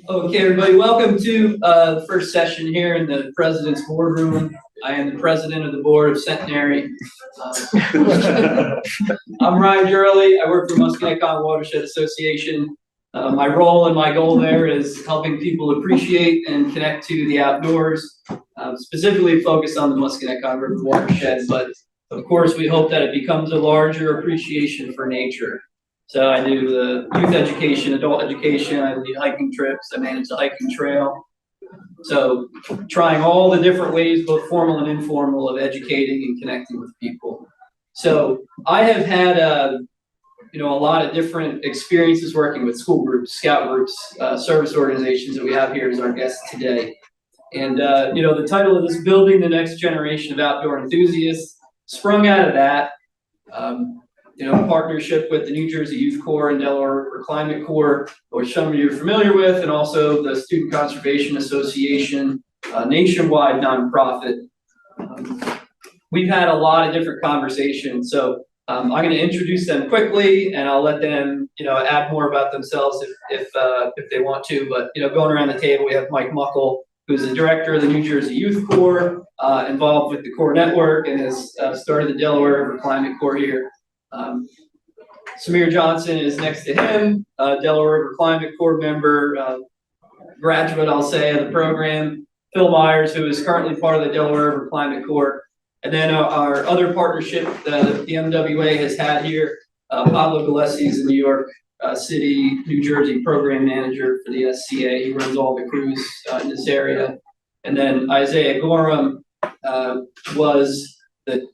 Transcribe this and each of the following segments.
Okay, everybody, welcome to the first session here in the President's Boardroom. I am the President of the Board of Centenary. I'm Ryan Jiorle. I work for Musconetcong Watershed Association. My role and my goal there is helping people appreciate and connect to the outdoors, specifically focused on the Musconetcong River watershed, but of course we hope that it becomes a larger appreciation for nature. So I do the youth education, adult education, I lead hiking trips, I manage the hiking trail. So trying all the different ways, both formal and informal, of educating and connecting with people. So I have had a lot of different experiences working with school groups, scout groups, service organizations that we have here as our guests today. And the title of this, Building the Next Generation of Outdoor Enthusiasts, sprung out of that. Partnership with the New Jersey Youth Corps and Delaware River Climate Corps, which some of you are familiar with, and also the Student Conservation Association, a nationwide nonprofit. We've had a lot of different conversations, so I'm going to introduce them quickly, and I'll let them, add more about themselves if they want to. But going around the table, we have Mike Muckle, who's the director of the New Jersey Youth Corps, involved with the Corps Network, and has started the Delaware River Climate Corps here. Samir Johnson is next to him, Delaware River Climate Corps member, graduate, I'll say, of the program. Phil Myers, who is currently part of the Delaware River Climate Corps. And then our other partnership that the MWA has had here, Pablo Galesi is the New York City, New Jersey program manager for the SCA. He runs all the crews in this area. And then Isaiah Gorham was the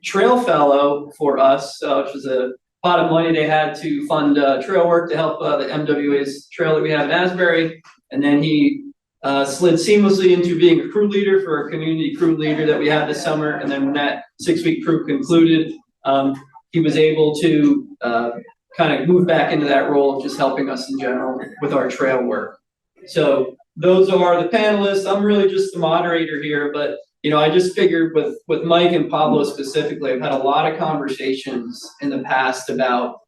trail fellow for us, which was a pot of money they had to fund trail work to help the MWA's trail that we have in Asbury. And then he slid seamlessly into being a crew leader for a community crew leader that we had this summer. And then when that 6-week crew concluded, he was able to kind of move back into that role of just helping us in general with our trail work. So those are the panelists. I'm really just the moderator here, but I just figured with Mike and Pablo specifically, I've had a lot of conversations in the past about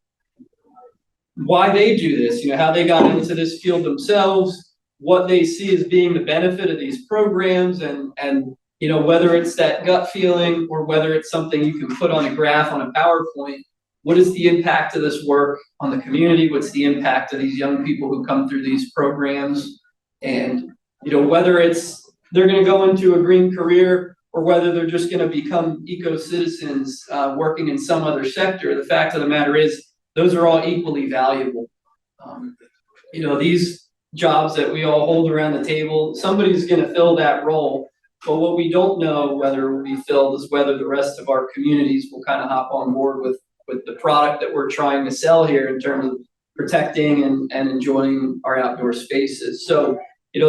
why they do this, how they got into this field themselves, what they see as being the benefit of these programs, and whether it's that gut feeling or whether it's something you can put on a graph on a PowerPoint. What is the impact of this work on the community? What's the impact of these young people who come through these programs? And whether it's they're going to go into a green career or whether they're just going to become eco-citizens working in some other sector, the fact of the matter is those are all equally valuable. These jobs that we all hold around the table, somebody's going to fill that role. But what we don't know whether it will be filled is whether the rest of our communities will kind of hop on board with the product that we're trying to sell here in terms of protecting and enjoying our outdoor spaces. So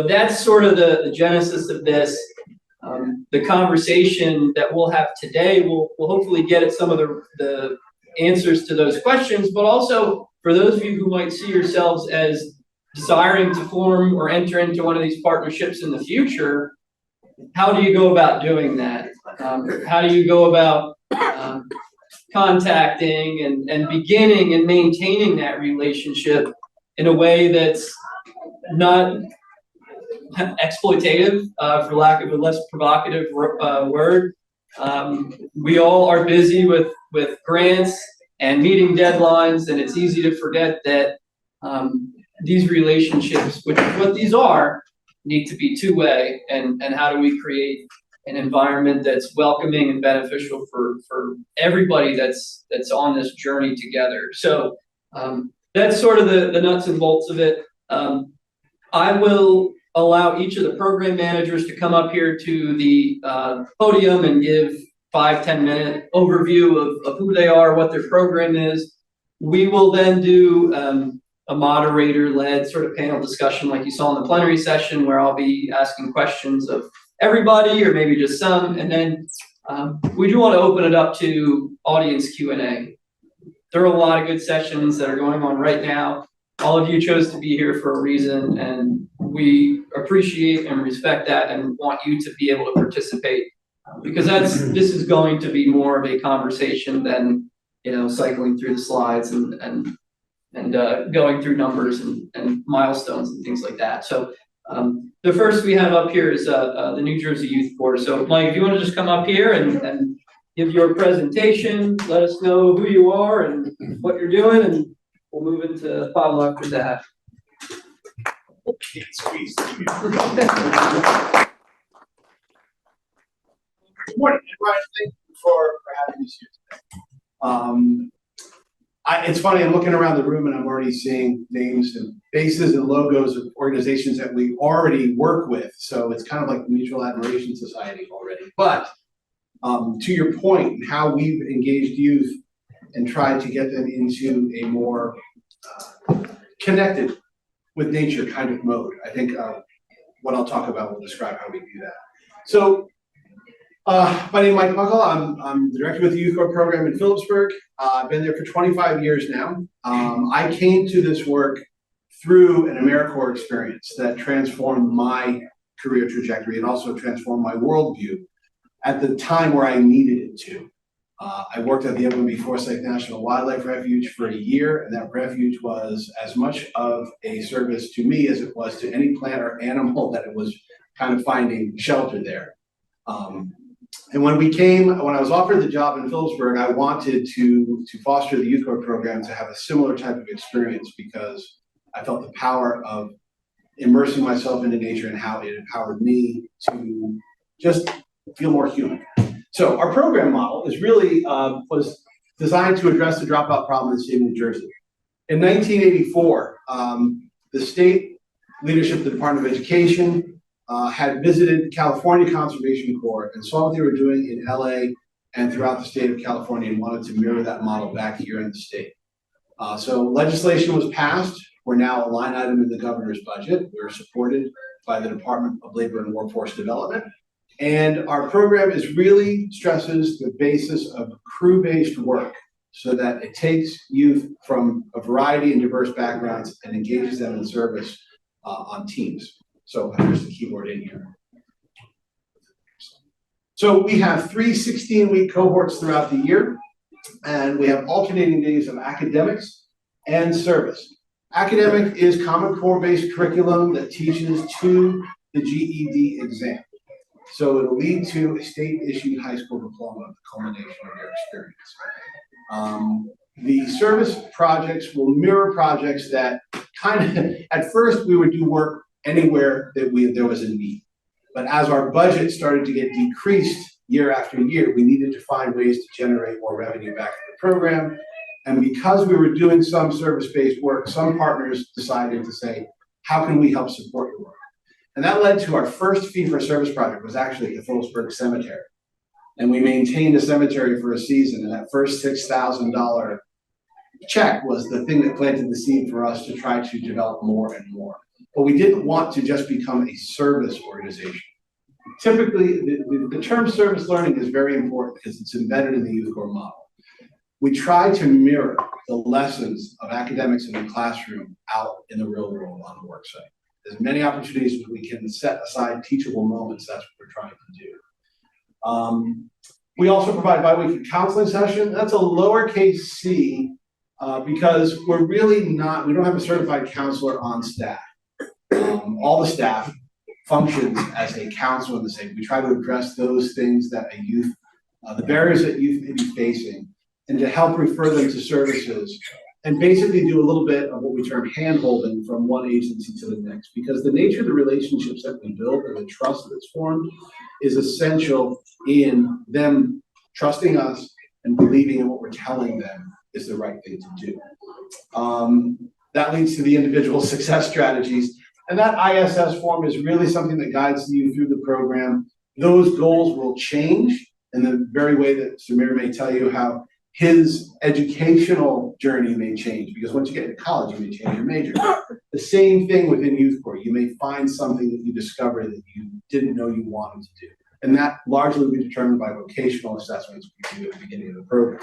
that's sort of the genesis of this. The conversation that we'll have today will hopefully get at some of the answers to those questions, but also for those of you who might see yourselves as desiring to form or enter into one of these partnerships in the future, how do you go about doing that? How do you go about contacting and beginning and maintaining that relationship in a way that's not exploitative, for lack of a less provocative word. We all are busy with grants and meeting deadlines, and it's easy to forget that these relationships, which is what these are, need to be two-way. And how do we create an environment that's welcoming and beneficial for everybody that's on this journey together? So that's sort of the nuts and bolts of it. I will allow each of the program managers to come up here to the podium and give 5-10 minute overview of who they are, what their program is. We will then do a moderator-led sort of panel discussion like you saw in the plenary session, where I'll be asking questions of everybody or maybe just some, and then we do want to open it up to audience Q&A. There are a lot of good sessions that are going on right now. All of you chose to be here for a reason, and we appreciate and respect that and want you to be able to participate, because this is going to be more of a conversation than cycling through the slides and going through numbers and milestones and things like that. So the first we have up here is the New Jersey Youth Corps. So Mike, if you want to just come up here and give your presentation, let us know who you are and what you're doing, and we'll move into Pablo after that. Can't squeeze. Good morning, everybody. Thank you for having us here today. It's funny, I'm looking around the room and I'm already seeing names and faces and logos of organizations that we already work with. So it's kind of like the Mutual Admiration Society already. But to your point, how we've engaged youth and tried to get them into a more connected with nature kind of mode. I think what I'll talk about will describe how we do that. So my name is Michael Muckle. I'm the director with the Youth Corps program in Phillipsburg. I've been there for 25 years now. I came to this work through an AmeriCorps experience that transformed my career trajectory and also transformed my worldview at the time where I needed it to. I worked at the FMB Forsyth National Wildlife Refuge for a year, and that refuge was as much of a service to me as it was to any plant or animal that it was kind of finding shelter there. And when I was offered the job in Phillipsburg, I wanted to foster the Youth Corps program to have a similar type of experience because I felt the power of immersing myself into nature and how it empowered me to just feel more human. So our program model is really was designed to address the dropout problem in the state of New Jersey. In 1984, the state leadership of the Department of Education had visited California Conservation Corps and saw what they were doing in LA and throughout the state of California and wanted to mirror that model back here in the state. So legislation was passed. We're now a line item in the governor's budget. We're supported by the Department of Labor and Workforce Development. And our program really stresses the basis of crew-based work so that it takes youth from a variety and diverse backgrounds and engages them in service on teams. So here's the keyboard in here. So we have 3 16-week cohorts throughout the year, and we have alternating days of academics and service. Academic is Common Core-based curriculum that teaches to the GED exam. So it'll lead to a state-issued high school diploma, the culmination of their experience. The service projects will mirror projects that kind of, at first we would do work anywhere that there was a need. But as our budget started to get decreased year after year, we needed to find ways to generate more revenue back to the program. And because we were doing some service-based work, some partners decided to say, how can we help support your work? And that led to our first fee-for-service project was actually at the Phillipsburg Cemetery. And we maintained a cemetery for a season, and that first $6,000 check was the thing that planted the seed for us to try to develop more and more. But we didn't want to just become a service organization. Typically, the term service learning is very important because it's embedded in the Youth Corps model. We try to mirror the lessons of academics in the classroom out in the real world on the work site. As many opportunities as we can set aside teachable moments, that's what we're trying to do. We also provide bi-weekly counseling session. That's a lowercase c because we don't have a certified counselor on staff. All the staff functions as a counselor in the same. We try to address those things that the barriers that youth may be facing, and to help refer them to services, and basically do a little bit of what we term hand-holding from one agency to the next, because the nature of the relationships that we build and the trust that's formed is essential in them trusting us and believing in what we're telling them is the right thing to do. That leads to the individual success strategies. And that ISS form is really something that guides you through the program. Those goals will change in the very way that Samir may tell you how his educational journey may change, because once you get into college, you may change your major. The same thing within Youth Corps. You may find something that you discover that you didn't know you wanted to do. And that largely will be determined by vocational assessments we do at the beginning of the program.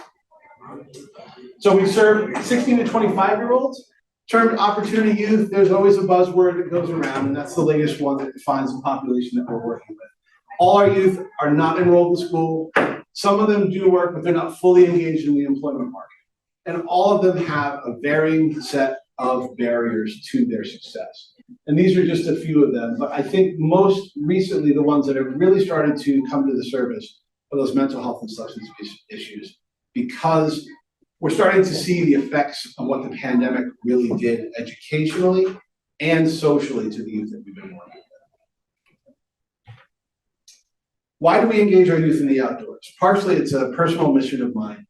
So we serve 16 to 25-year-olds. Termed opportunity youth, there's always a buzzword that goes around, and that's the latest one that defines the population that we're working with. All our youth are not enrolled in school. Some of them do work, but they're not fully engaged in the employment market. And all of them have a varying set of barriers to their success. And these are just a few of them, but I think most recently the ones that have really started to come to the surface are those mental health and substance issues, because we're starting to see the effects of what the pandemic really did educationally and socially to the youth that we've been working with. Why do we engage our youth in the outdoors? Partially, it's a personal mission of mine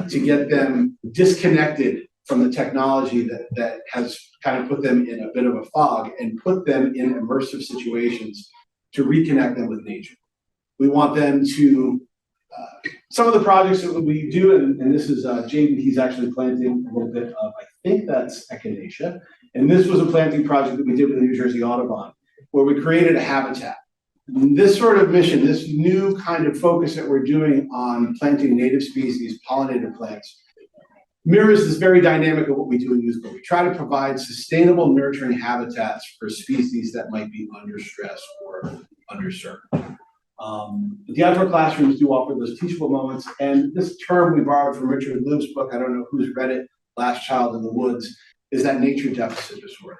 to get them disconnected from the technology that has kind of put them in a bit of a fog and put them in immersive situations to reconnect them with nature. We want them to, some of the projects that we do, and this is Jaden, he's actually planting a little bit of, I think that's echinacea, and this was a planting project that we did with the New Jersey Audubon, where we created a habitat. This sort of mission, this new kind of focus that we're doing on planting native species, pollinated plants, mirrors this very dynamic of what we do in youth corps. We try to provide sustainable nurturing habitats for species that might be under stress or underserved. The outdoor classrooms do offer those teachable moments, and this term we borrowed from Richard Libb's book, I don't know who's read it, Last Child in the Woods, is that nature deficit disorder.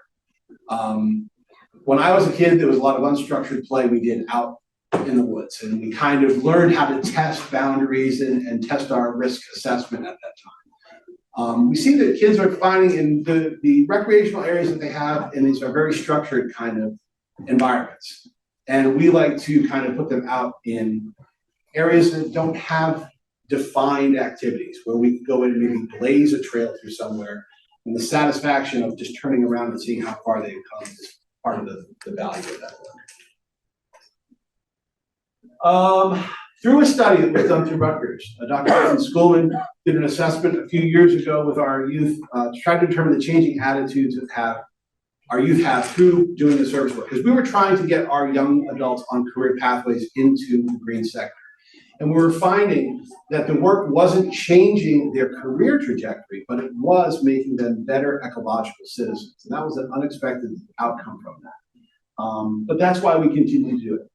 When I was a kid, there was a lot of unstructured play we did out in the woods, and we kind of learned how to test boundaries and test our risk assessment at that time. We see that kids are finding in the recreational areas that they have, and these are very structured kind of environments. And we like to kind of put them out in areas that don't have defined activities, where we can go in and maybe blaze a trail through somewhere, and the satisfaction of just turning around and seeing how far they've come is part of the value of that work. Through a study that was done through Rutgers, Dr. Nathan Schulman did an assessment a few years ago with our youth to try to determine the changing attitudes that our youth have through doing the service work. Because we were trying to get our young adults on career pathways into the green sector. And we were finding that the work wasn't changing their career trajectory, but it was making them better ecological citizens. And that was an unexpected outcome from that. But that's why we continue to do it.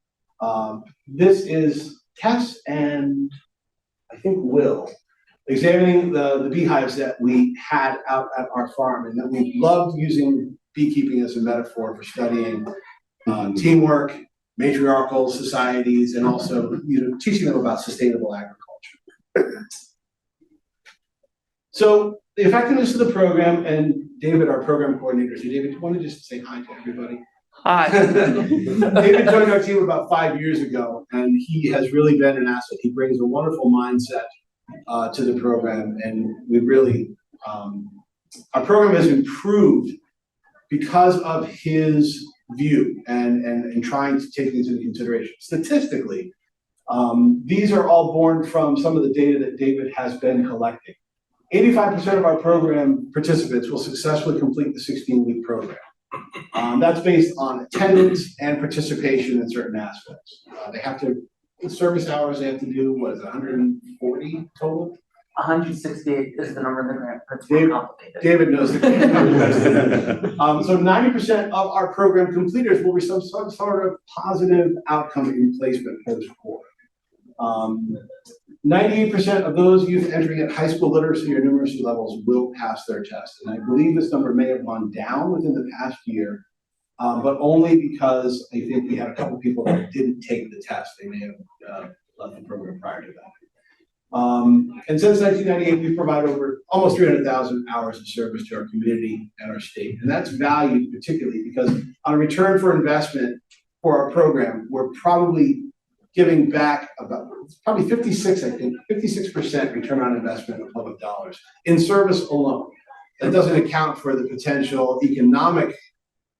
This is Tess and I think Will examining the beehives that we had out at our farm, and that we loved using beekeeping as a metaphor for studying teamwork, matriarchal societies, and also teaching them about sustainable agriculture. So the effectiveness of the program, and David, our program coordinator, so David, do you want to just say hi to everybody? Hi. David joined our team about 5 years ago, and he has really been an asset. He brings a wonderful mindset to the program, and we really, our program has improved because of his view and trying to take these into consideration. Statistically, these are all born from some of the data that David has been collecting. 85% of our program participants will successfully complete the 16-week program. That's based on attendance and participation in certain aspects. They have to, service hours they have to do, what is it, 140 total? 168 is the number in the grant. That's more complicated. David knows the grant. So 90% of our program completers will receive some sort of positive outcome in placement post-core. 98% of those youth entering at high school literacy or numeracy levels will pass their test. And I believe this number may have gone down within the past year, but only because I think we had a couple people that didn't take the test. They may have left the program prior to that. And since 1998, we've provided over almost 300,000 hours of service to our community and our state. And that's valued particularly because on a return for investment for our program, we're probably giving back about, probably 56% return on investment of public dollars in service alone. That doesn't account for the potential economic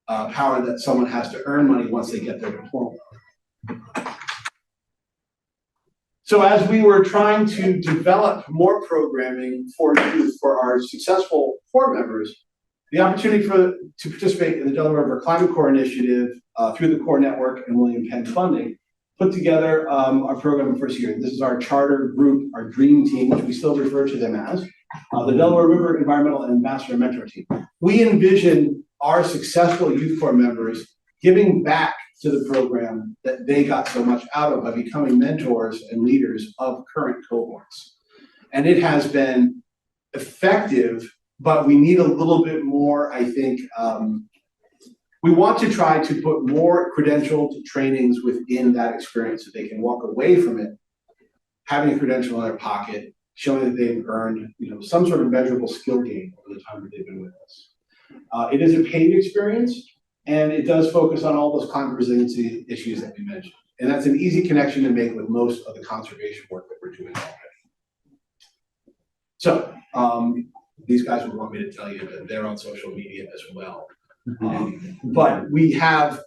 power that someone has to earn money once they get their diploma. So as we were trying to develop more programming for youth for our successful core members, the opportunity to participate in the Delaware River Climate Corps initiative through the Core Network and William Penn funding put together our program the first year. This is our charter group, our dream team, which we still refer to them as, the Delaware River Environmental Ambassador Mentor Team. We envision our successful youth corps members giving back to the program that they got so much out of by becoming mentors and leaders of current cohorts. And it has been effective, but we need a little bit more, I think. We want to try to put more credentialed trainings within that experience so they can walk away from it, having a credential in their pocket, showing that they've earned, some sort of measurable skill gain over the time that they've been with us. It is a paid experience, and it does focus on all those climate resiliency issues that we mentioned. And that's an easy connection to make with most of the conservation work that we're doing already. So these guys would want me to tell you that they're on social media as well. But we have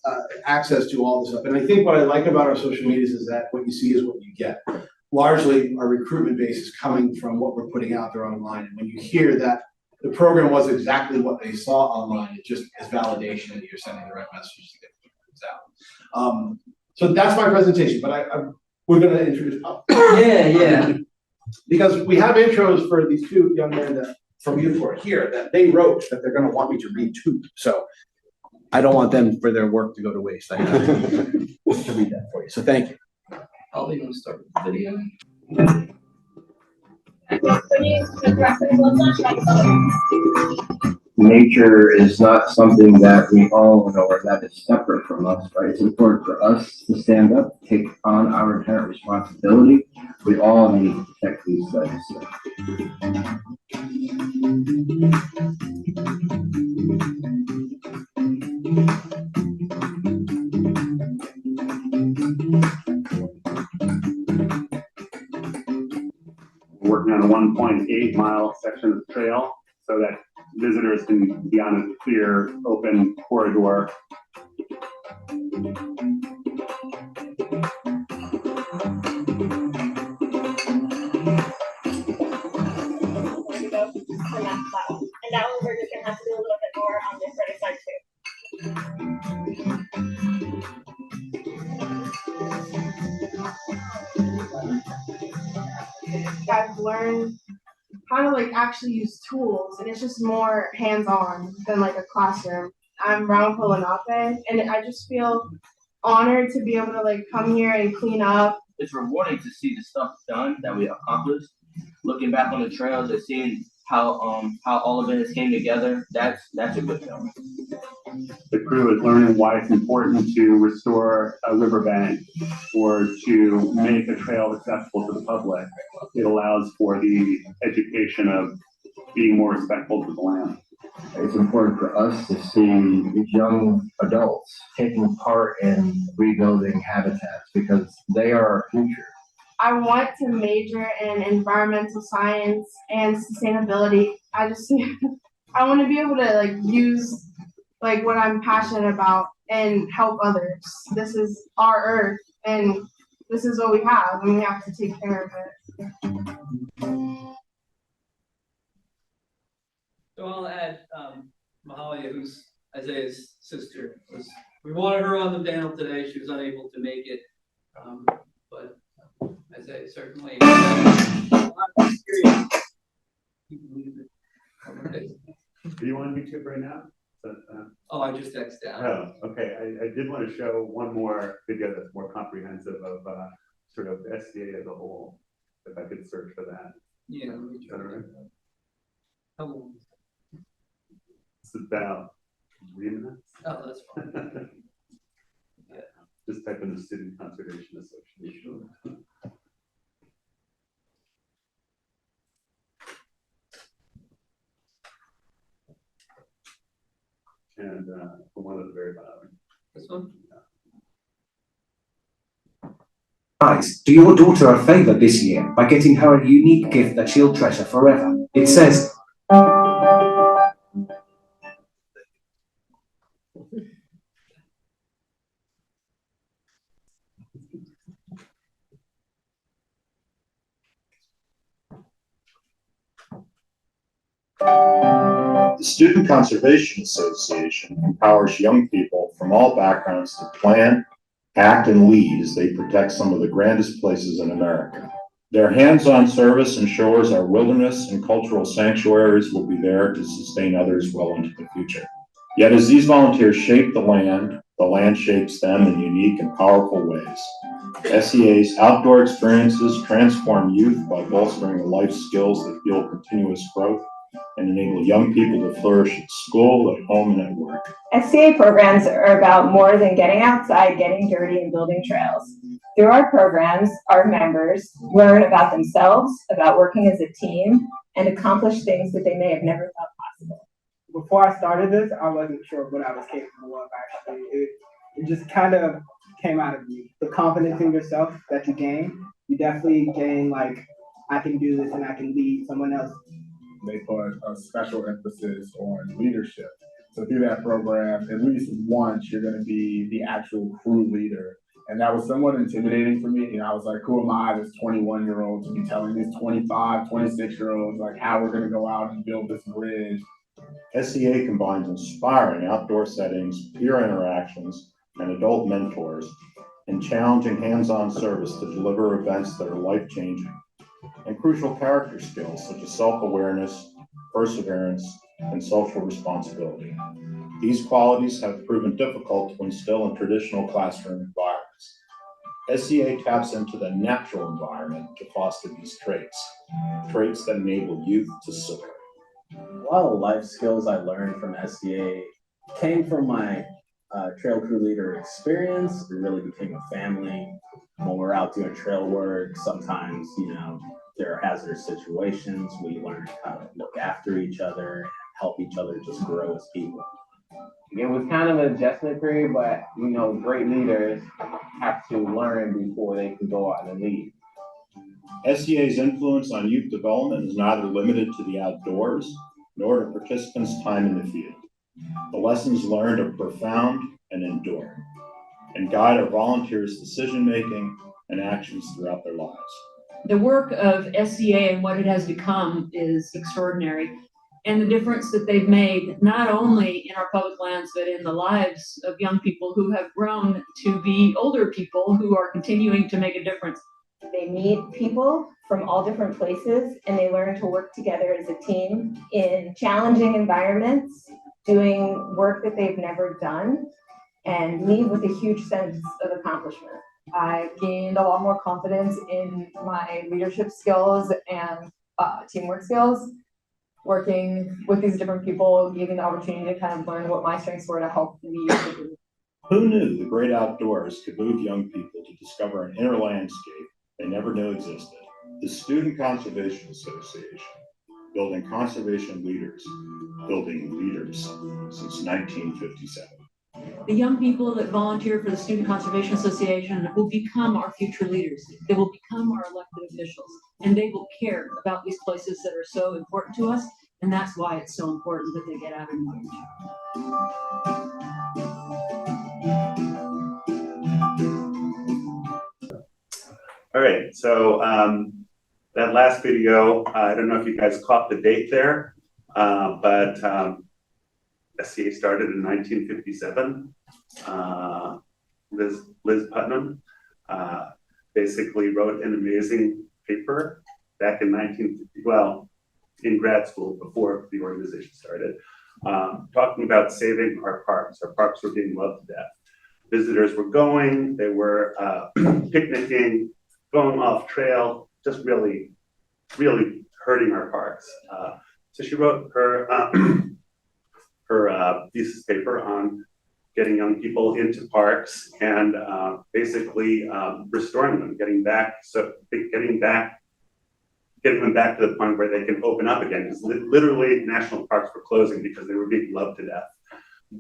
access to all this stuff. And I think what I like about our social medias is that what you see is what you get. Largely, our recruitment base is coming from what we're putting out there online. And when you hear that the program was exactly what they saw online, it just is validation that you're sending the right message to get things out. So that's my presentation, but we're going to introduce Pablo. Yeah. Because we have intros for these two young men from Newport here that they wrote that they're going to want me to read too. So I don't want them for their work to go to waste. I have to read that for you. So thank you. I'll even start with the video. Nature is not something that we own or that is separate from us, right? It's important for us to stand up, take on our inherent responsibility. We all need to protect these things. We're working on a 1.8 mile section of the trail so that visitors can be on a clear, open corridor. And that one we're just gonna have to do a little bit more on this other side too. I've learned how to actually use tools, and it's just more hands-on than a classroom. I'm Brown Polinape, and I just feel honored to be able to come here and clean up. It's rewarding to see the stuff done that we accomplished. Looking back on the trails and seeing how all of it came together, that's a good feeling. The crew is learning why it's important to restore a riverbank or to make a trail accessible to the public. It allows for the education of being more respectful to the land. It's important for us to see young adults taking part in rebuilding habitats because they are our future. I want to major in environmental science and sustainability. I want to be able to use what I'm passionate about and help others. This is our earth, and this is what we have, and we have to take care of it. So I'll add Mahalia, who's Isaiah's sister. We wanted her on the panel today. She was unable to make it, but Isaiah certainly has a lot of experience. Do you want YouTube right now? Oh, I just X'd out. Oh, okay. I did want to show one more video that's more comprehensive of sort of SCA as a whole, if I could search for that. Yeah, let me try. Right? How long? It's about 3 minutes. Oh, that's fine. Yeah. Just type in the Student Conservation Association. And the one at the very bottom. This one? Guys, do your daughter a favour this year by getting her a unique gift that she'll treasure forever. It says, The Student Conservation Association empowers young people from all backgrounds to plan, act, and lead as they protect some of the grandest places in America. Their hands-on service ensures our wilderness and cultural sanctuaries will be there to sustain others well into the future. Yet as these volunteers shape the land shapes them in unique and powerful ways. SEA's outdoor experiences transform youth by bolstering the life skills that fuel continuous growth and enable young people to flourish at school, at home, and at work. SCA programs are about more than getting outside, getting dirty, and building trails. Through our programs, our members learn about themselves, about working as a team, and accomplish things that they may have never thought possible. Before I started this, I wasn't sure what I was capable of, actually. It just kind of came out of me. The confidence in yourself that you gain, you definitely gain, like, I can do this and I can lead someone else. They put a special emphasis on leadership. So through that program, at least once you're going to be the actual crew leader. And that was somewhat intimidating for me. And I was like, who am I, this 21-year-old, to be telling these 25, 26-year-olds, like, how we're going to go out and build this bridge. SEA combines inspiring outdoor settings, peer interactions, and adult mentors, and challenging hands-on service to deliver events that are life-changing, and crucial character skills such as self-awareness, perseverance, and social responsibility. These qualities have proven difficult to instill in traditional classroom environments. SEA taps into the natural environment to foster these traits that enable youth to soar. A lot of life skills I learned from SEA came from my trail crew leader experience. We really became a family. When we're out doing trail work, sometimes, there are hazardous situations. We learn how to look after each other and help each other just grow as people. It was kind of an adjustment period, but great leaders have to learn before they can go out and lead. SEA's influence on youth development is neither limited to the outdoors nor to participants' time in the field. The lessons learned are profound and enduring, and guide our volunteers' decision-making and actions throughout their lives. The work of SCA and what it has become is extraordinary. And the difference that they've made, not only in our public lands, but in the lives of young people who have grown to be older people who are continuing to make a difference. They meet people from all different places and they learn to work together as a team in challenging environments, doing work that they've never done, and leave with a huge sense of accomplishment. I've gained a lot more confidence in my leadership skills and teamwork skills. Working with these different people gave me the opportunity to kind of learn what my strengths were to help lead the group. Who knew the great outdoors could move young people to discover an inner landscape they never knew existed? The Student Conservation Association, building conservation leaders, building leaders since 1957. The young people that volunteer for the Student Conservation Association will become our future leaders. They will become our elected officials, and they will care about these places that are so important to us, and that's why it's so important that they get out and engage. All right, so that last video, I don't know if you guys caught the date there, but SCA started in 1957. Liz Putnam basically wrote an amazing paper back in in grad school before the organization started, talking about saving our parks. Our parks were being loved to death. Visitors were going, they were picnicking, going off trail, just really, really hurting our parks. So she wrote her thesis paper on getting young people into parks and basically restoring them, getting them back to the point where they can open up again. Because literally, national parks were closing because they were being loved to death.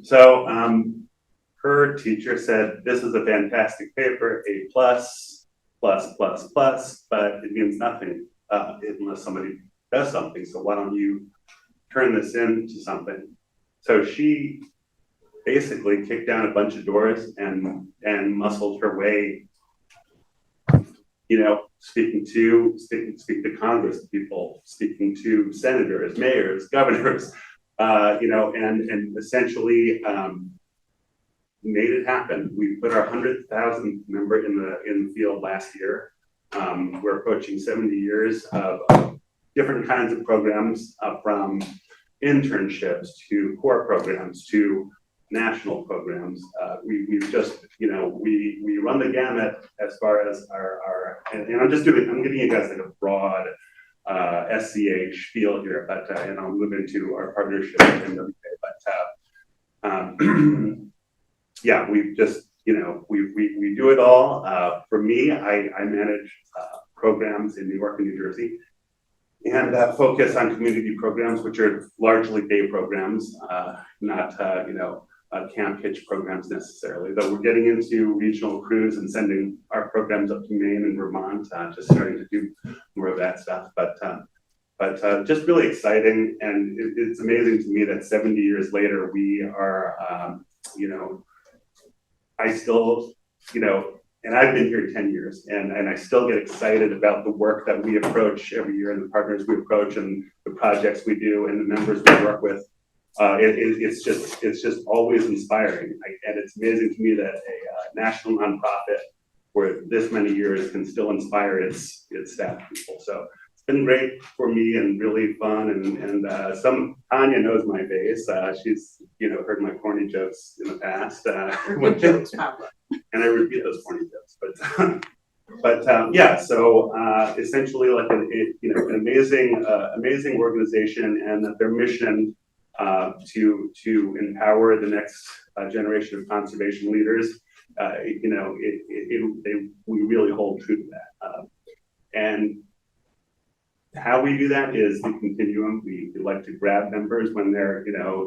So her teacher said, "This is a fantastic paper, A+, but it means nothing unless somebody does something. So why don't you turn this into something?" So she basically kicked down a bunch of doors and muscled her way, speaking to Congress people, speaking to senators, mayors, governors, and essentially made it happen. We put our 100,000th member in the field last year. We're approaching 70 years of different kinds of programs, from internships to core programs to national programs. We've just, we run the gamut as far as and I'm giving you guys like a broad SCH feel here, but and I'll move into our partnership with NWA. But yeah, we've just, we do it all. For me, I manage programs in New York and New Jersey, and focus on community programs, which are largely day programs, not camp pitch programs necessarily. Though we're getting into regional crews and sending our programs up to Maine and Vermont, just starting to do more of that stuff. But just really exciting, and it's amazing to me that 70 years later we are, I still, and I've been here 10 years, and I still get excited about the work that we approach every year, and the partners we approach, and the projects we do, and the members we work with. It's just always inspiring, and it's amazing to me that a national nonprofit for this many years can still inspire its staff people. So it's been great for me and really fun. And Tanya knows my face. She's heard my corny jokes in the past. Good jokes, Pablo. And I repeat those corny jokes, but yeah. So essentially, like an amazing organization, and that their mission to empower the next generation of conservation leaders. We really hold true to that. And how we do that is the continuum. We like to grab members when they're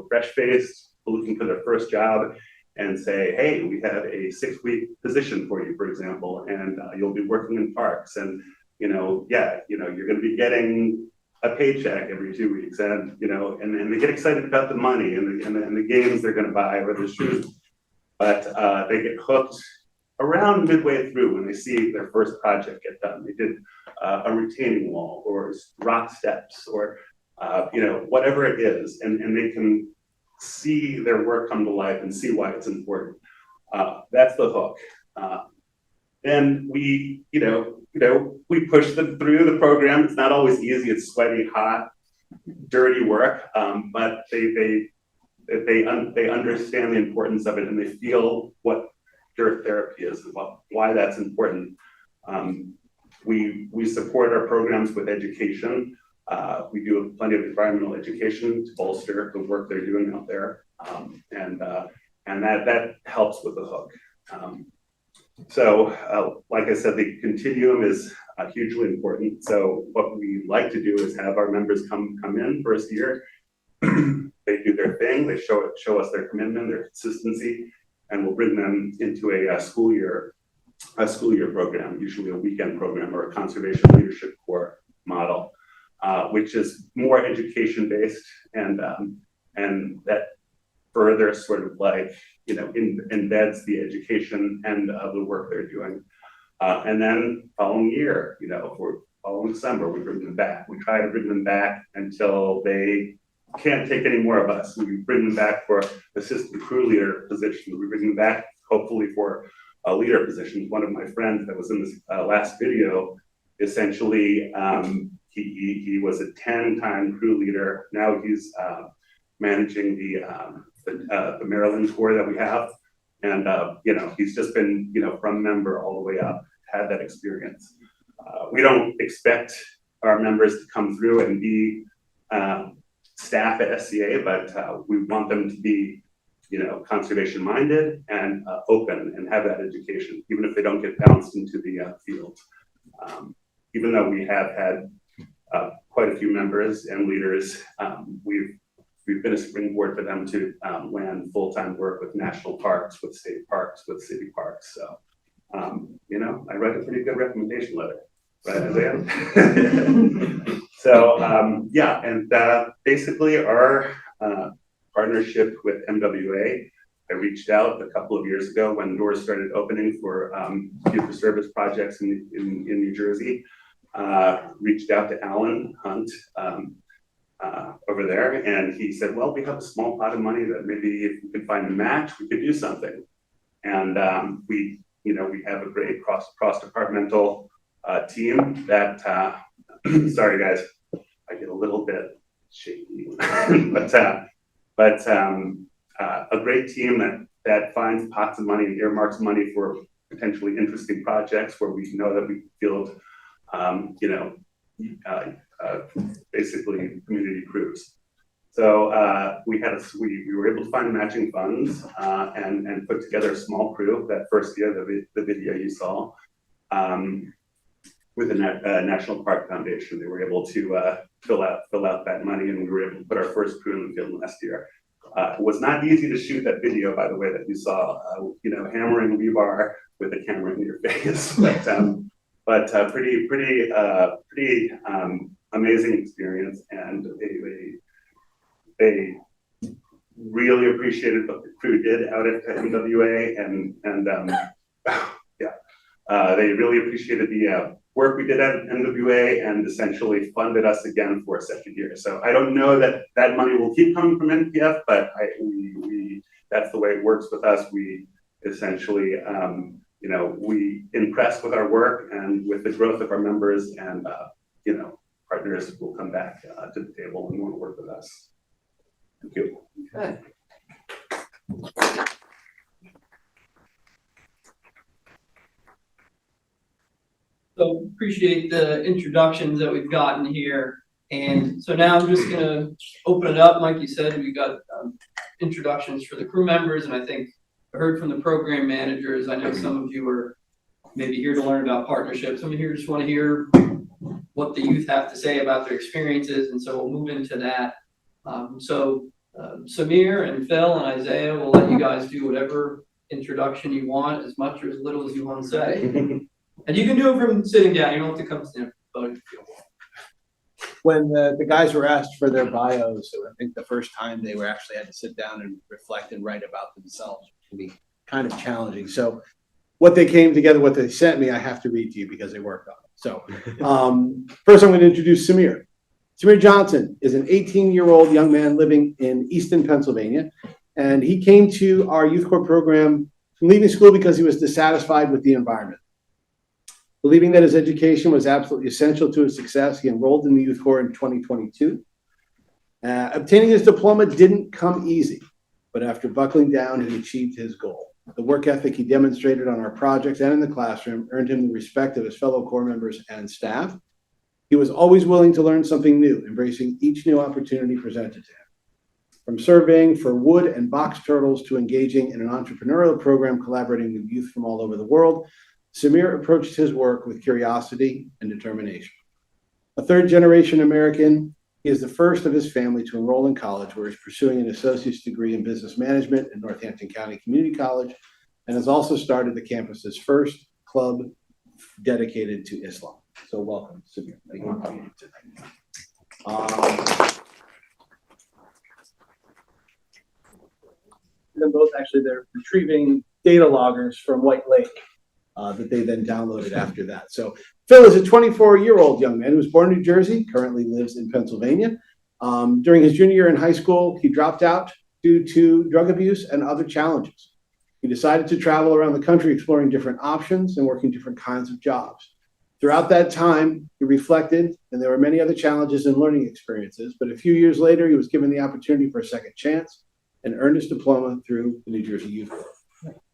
fresh-faced, looking for their first job, and say, hey, we have a 6-week position for you, for example, and you'll be working in parks, and you're going to be getting a paycheck every 2 weeks, and and they get excited about the money and the games they're going to buy or the shoes, but they get hooked around midway through when they see their first project get done. They did a retaining wall or rock steps or whatever it is, and they can see their work come to life and see why it's important. That's the hook. Then we push them through the program. It's not always easy. It's sweaty, hot, dirty work, but they understand the importance of it, and they feel what dirt therapy is and why that's important. We support our programs with education. We do plenty of environmental education to bolster the work they're doing out there, and that helps with the hook. So, like I said, the continuum is hugely important. So what we like to do is have our members come in first year. They do their thing. They show us their commitment, their consistency, and we'll bring them into a school year program, usually a weekend program or a conservation leadership corps model, which is more education based, and that further sort of like embeds the education and the work they're doing, and then following year, for following summer, we bring them back. We try to bring them back until they can't take any more of us. We bring them back for assistant crew leader position. We bring them back hopefully for a leader position. One of my friends that was in this last video, essentially, he was a 10-time crew leader. Now he's managing the Maryland tour that we have, and he's just been from member all the way up, had that experience. We don't expect our members to come through and be staff at SCA, but we want them to be conservation minded and open and have that education, even if they don't get bounced into the field. Even though we have had quite a few members and leaders, we've been a springboard for them to land full-time work with national parks, with state parks, with city parks. So, I write a pretty good recommendation letter, right, Isaiah? So, yeah, and basically our partnership with MWA, I reached out a couple of years ago when doors started opening for fee-for-service projects in New Jersey. Reached out to Alan Hunt over there, and he said, well, we have a small pot of money that maybe if we could find a match, we could do something. And we have a great cross-departmental team that, sorry guys, I get a little bit shaky, but a great team that finds pots of money and earmarks money for potentially interesting projects where we know that we field, basically community crews. So we were able to find matching funds and put together a small crew that first year, the video you saw, with the National Park Foundation. They were able to fill out that money, and we were able to put our first crew in the field last year. It was not easy to shoot that video, by the way, that you saw, hammering rebar with a camera in your face, but pretty amazing experience, and they really appreciated what the crew did out at NWA, they really appreciated the work we did at NWA and essentially funded us again for a second year. So I don't know that money will keep coming from NPF, but that's the way it works with us. We essentially, we impress with our work and with the growth of our members, and partners will come back to the table and want to work with us. Thank you. Okay. So appreciate the introductions that we've gotten here. And so now I'm just gonna open it up. Like you said, we got introductions for the crew members, and I think I heard from the program managers. I know some of you are maybe here to learn about partnerships. Some of you just want to hear what the youth have to say about their experiences, and so we'll move into that. Samir and Phil and Isaiah will let you guys do whatever introduction you want, as much or as little as you want to say. And you can do it from sitting down. You don't have to come stand up. When the guys were asked for their bios, I think the first time they were actually had to sit down and reflect and write about themselves, which can be kind of challenging. So what they came together, what they sent me, I have to read to you because they worked on it. So first I'm going to introduce Samir. Samir Johnson is an 18-year-old young man living in Easton, Pennsylvania, and he came to our Youth Corps program from leaving school because he was dissatisfied with the environment. Believing that his education was absolutely essential to his success, he enrolled in the Youth Corps in 2022. Obtaining his diploma didn't come easy, but after buckling down, he achieved his goal. The work ethic he demonstrated on our projects and in the classroom earned him the respect of his fellow Corps members and staff. He was always willing to learn something new, embracing each new opportunity presented to him. From surveying for wood and box turtles to engaging in an entrepreneurial program collaborating with youth from all over the world, Samir approached his work with curiosity and determination. A third-generation American, he is the first of his family to enroll in college, where he's pursuing an associate's degree in business management at Northampton County Community College, and has also started the campus's first club dedicated to Islam. So welcome, Samir. Thank you for coming tonight. They're both actually, they're retrieving data loggers from White Lake that they then downloaded after that. So Phil is a 24-year-old young man who was born in New Jersey, currently lives in Pennsylvania. During his junior year in high school, he dropped out due to drug abuse and other challenges. He decided to travel around the country exploring different options and working different kinds of jobs. Throughout that time, he reflected, and there were many other challenges and learning experiences, but a few years later, he was given the opportunity for a second chance and earned his diploma through the New Jersey Youth Corps.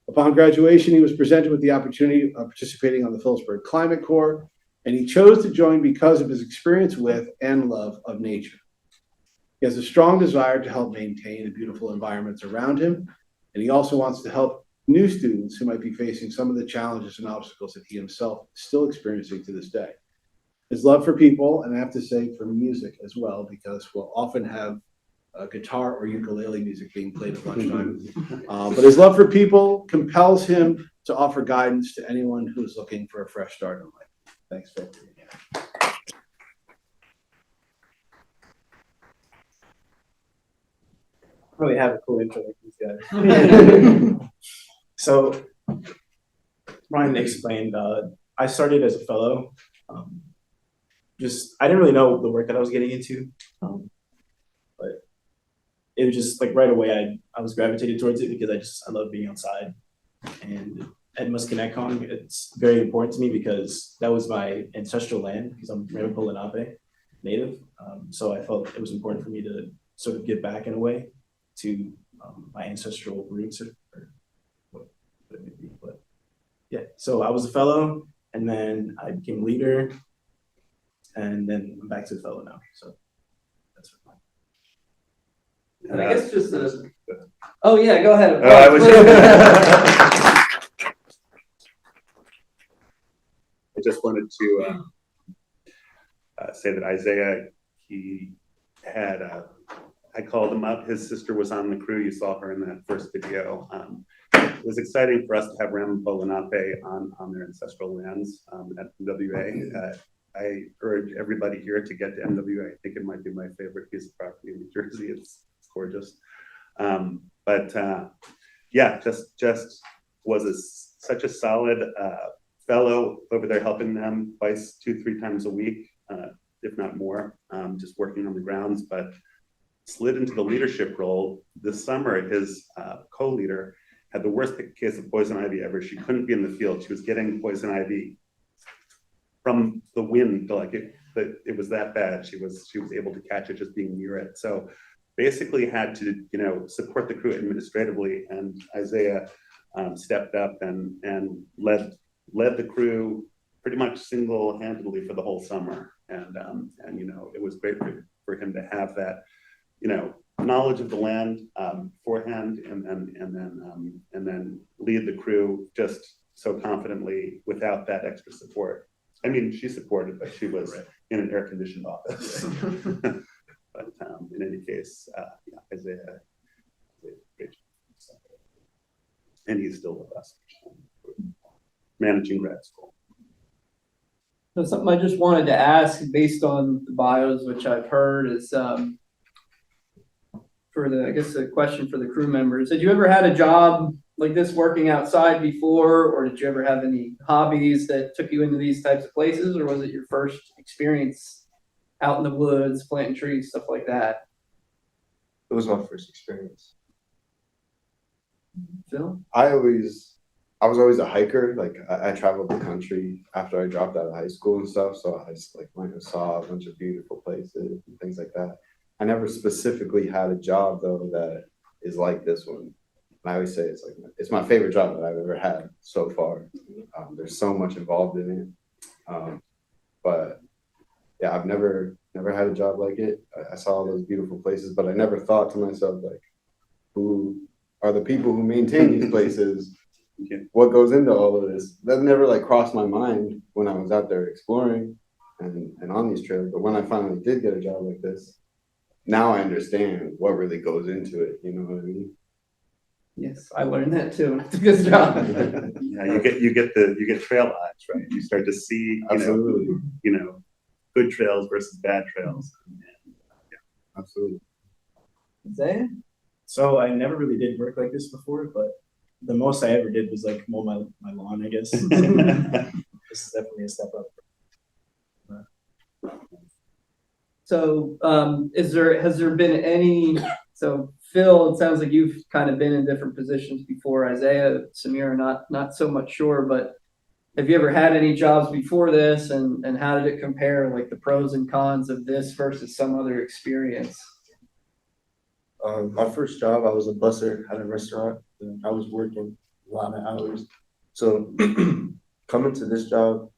Upon graduation, he was presented with the opportunity of participating on the Phillipsburg Climate Corps, and he chose to join because of his experience with and love of nature. He has a strong desire to help maintain the beautiful environments around him, and he also wants to help new students who might be facing some of the challenges and obstacles that he himself is still experiencing to this day. His love for people, and I have to say for music as well, because we'll often have guitar or ukulele music being played at lunchtime. But his love for people compels him to offer guidance to anyone who is looking for a fresh start in life. Thanks, Phil. Really have a cool intro like these guys. So Ryan explained, I started as a fellow. I didn't really know the work that I was getting into, but it was just like right away I was gravitated towards it because I love being outside. And at Musconetcong, it's very important to me because that was my ancestral land, because I'm Ramapo Lenape native. So I felt it was important for me to sort of give back in a way to my ancestral roots or what it may be. But yeah, so I was a fellow, and then I became leader, and then I'm back to the fellow now. So that's what And I guess just oh yeah, go ahead. I was I just wanted to say that Isaiah, he had, I called him up. His sister was on the crew. You saw her in that first video. It was exciting for us to have Ramapo Lenape on their ancestral lands at MWA. I urge everybody here to get to MWA. I think it might be my favorite piece of property in New Jersey. It's gorgeous. Yeah, just was such a solid fellow over there helping them twice, 2-3 times a week, if not more, just working on the grounds, but slid into the leadership role. This summer, his co-leader had the worst case of poison ivy ever. She couldn't be in the field. She was getting poison ivy from the wind, like it was that bad. She was able to catch it just being near it. So basically had to, support the crew administratively, and Isaiah stepped up and led the crew pretty much single-handedly for the whole summer. And it was great for him to have that, knowledge of the land beforehand, and then lead the crew just so confidently without that extra support. I mean, she supported, but she was in an air-conditioned office. But in any case, Isaiah did a great job. And he's still with us, managing grad school. So something I just wanted to ask, based on the bios, which I've heard, is a question for the crew members. Had you ever had a job like this working outside before, or did you ever have any hobbies that took you into these types of places, or was it your first experience out in the woods, planting trees, stuff like that? It was my first experience. Phil? I was always a hiker. Like I traveled the country after I dropped out of high school and stuff. So I just went and saw a bunch of beautiful places and things like that. I never specifically had a job though that is like this one. And I always say it's my favorite job that I've ever had so far. There's so much involved in it. But yeah, I've never had a job like it. I saw all those beautiful places, but I never thought to myself, who are the people who maintain these places? What goes into all of this? That never crossed my mind when I was out there exploring and on these trails. But when I finally did get a job like this, now I understand what really goes into it. You know what I mean? Yes, I learned that too. It's a good job. Yeah, you get trail eyes, right? You start to see, Absolutely. Good trails versus bad trails. Yeah, absolutely. Zay? So I never really did work like this before, but the most I ever did was mow my lawn, I guess. This is definitely a step up. So has there been any, so Phil, it sounds like you've kind of been in different positions before. Isaiah, Samir, not so much sure, but have you ever had any jobs before this, and how did it compare, the pros and cons of this versus some other experience? My first job, I was a busser at a restaurant. And I was working a lot of hours. So coming to this job,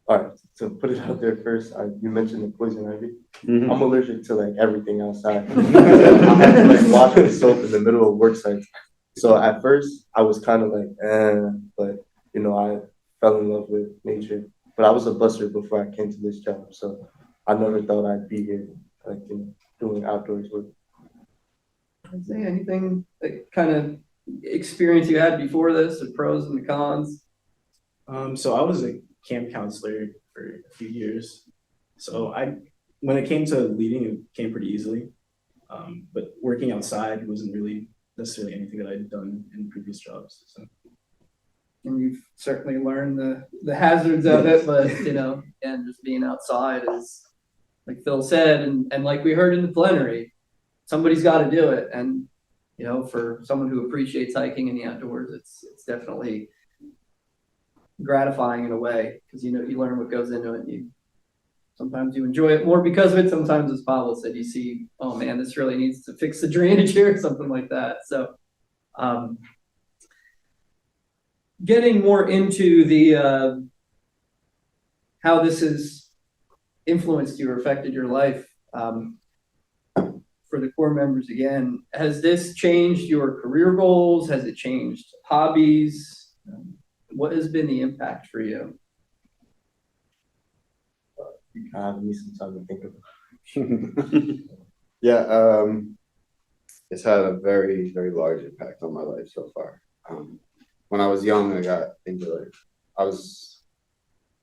all right, to put it out there first, you mentioned the poison ivy. Mm-hmm. I'm allergic to everything outside. I had to wash with soap in the middle of work sites. So at first I was kind of but I fell in love with nature. But I was a busser before I came to this job. So I never thought I'd be here doing outdoors work. Isaiah, anything kind of experience you had before this, the pros and the cons? So I was a camp counselor for a few years. So when it came to leading, it came pretty easily. But working outside wasn't really necessarily anything that I'd done in previous jobs. So. And you've certainly learned the hazards of it, but and just being outside is, like Phil said, and like we heard in the plenary, somebody's got to do it. And for someone who appreciates hiking in the outdoors, it's definitely gratifying in a way, because you learn what goes into it, and you Sometimes you enjoy it more because of it. Sometimes, as Pablo said, you see, oh man, this really needs to fix the drainage here, something like that. So, getting more into the how this has influenced you or affected your life. For the core members again, has this changed your career goals? Has it changed hobbies? What has been the impact for you? Give me some time to think of it. Yeah, it's had a very, very large impact on my life so far. When I was young, I got into I was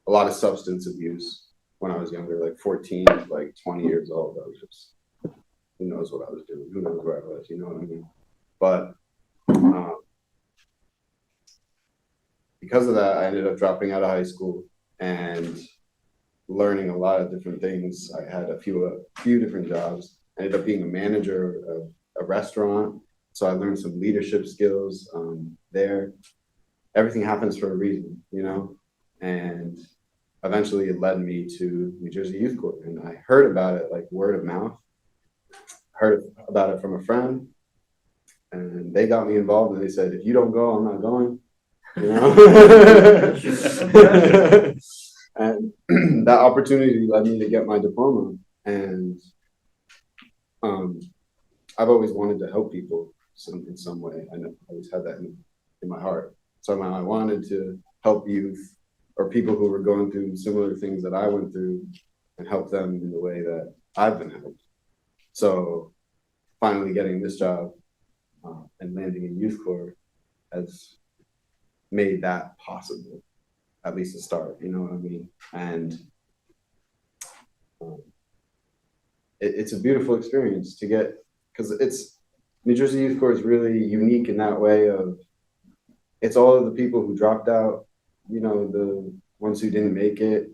a lot of substance abuse when I was younger, like 14, like 20 years old. I was just, who knows what I was doing? Who knows where I was? You know what I mean? But because of that, I ended up dropping out of high school and learning a lot of different things. I had a few different jobs. I ended up being a manager of a restaurant, so I learned some leadership skills there. Everything happens for a reason, you know? And eventually it led me to New Jersey Youth Corps, and I heard about it like word of mouth. Heard about it from a friend, and they got me involved, and they said, if you don't go, I'm not going, you know? And that opportunity led me to get my diploma, and I've always wanted to help people in some way. I always had that in my heart. So I wanted to help youth or people who were going through similar things that I went through and help them in the way that I've been helped. So finally getting this job and landing in Youth Corps has made that possible, at least a start, you know what I mean? And it's a beautiful experience to get, because New Jersey Youth Corps is really unique in that way of, it's all of the people who dropped out, you know, the ones who didn't make it,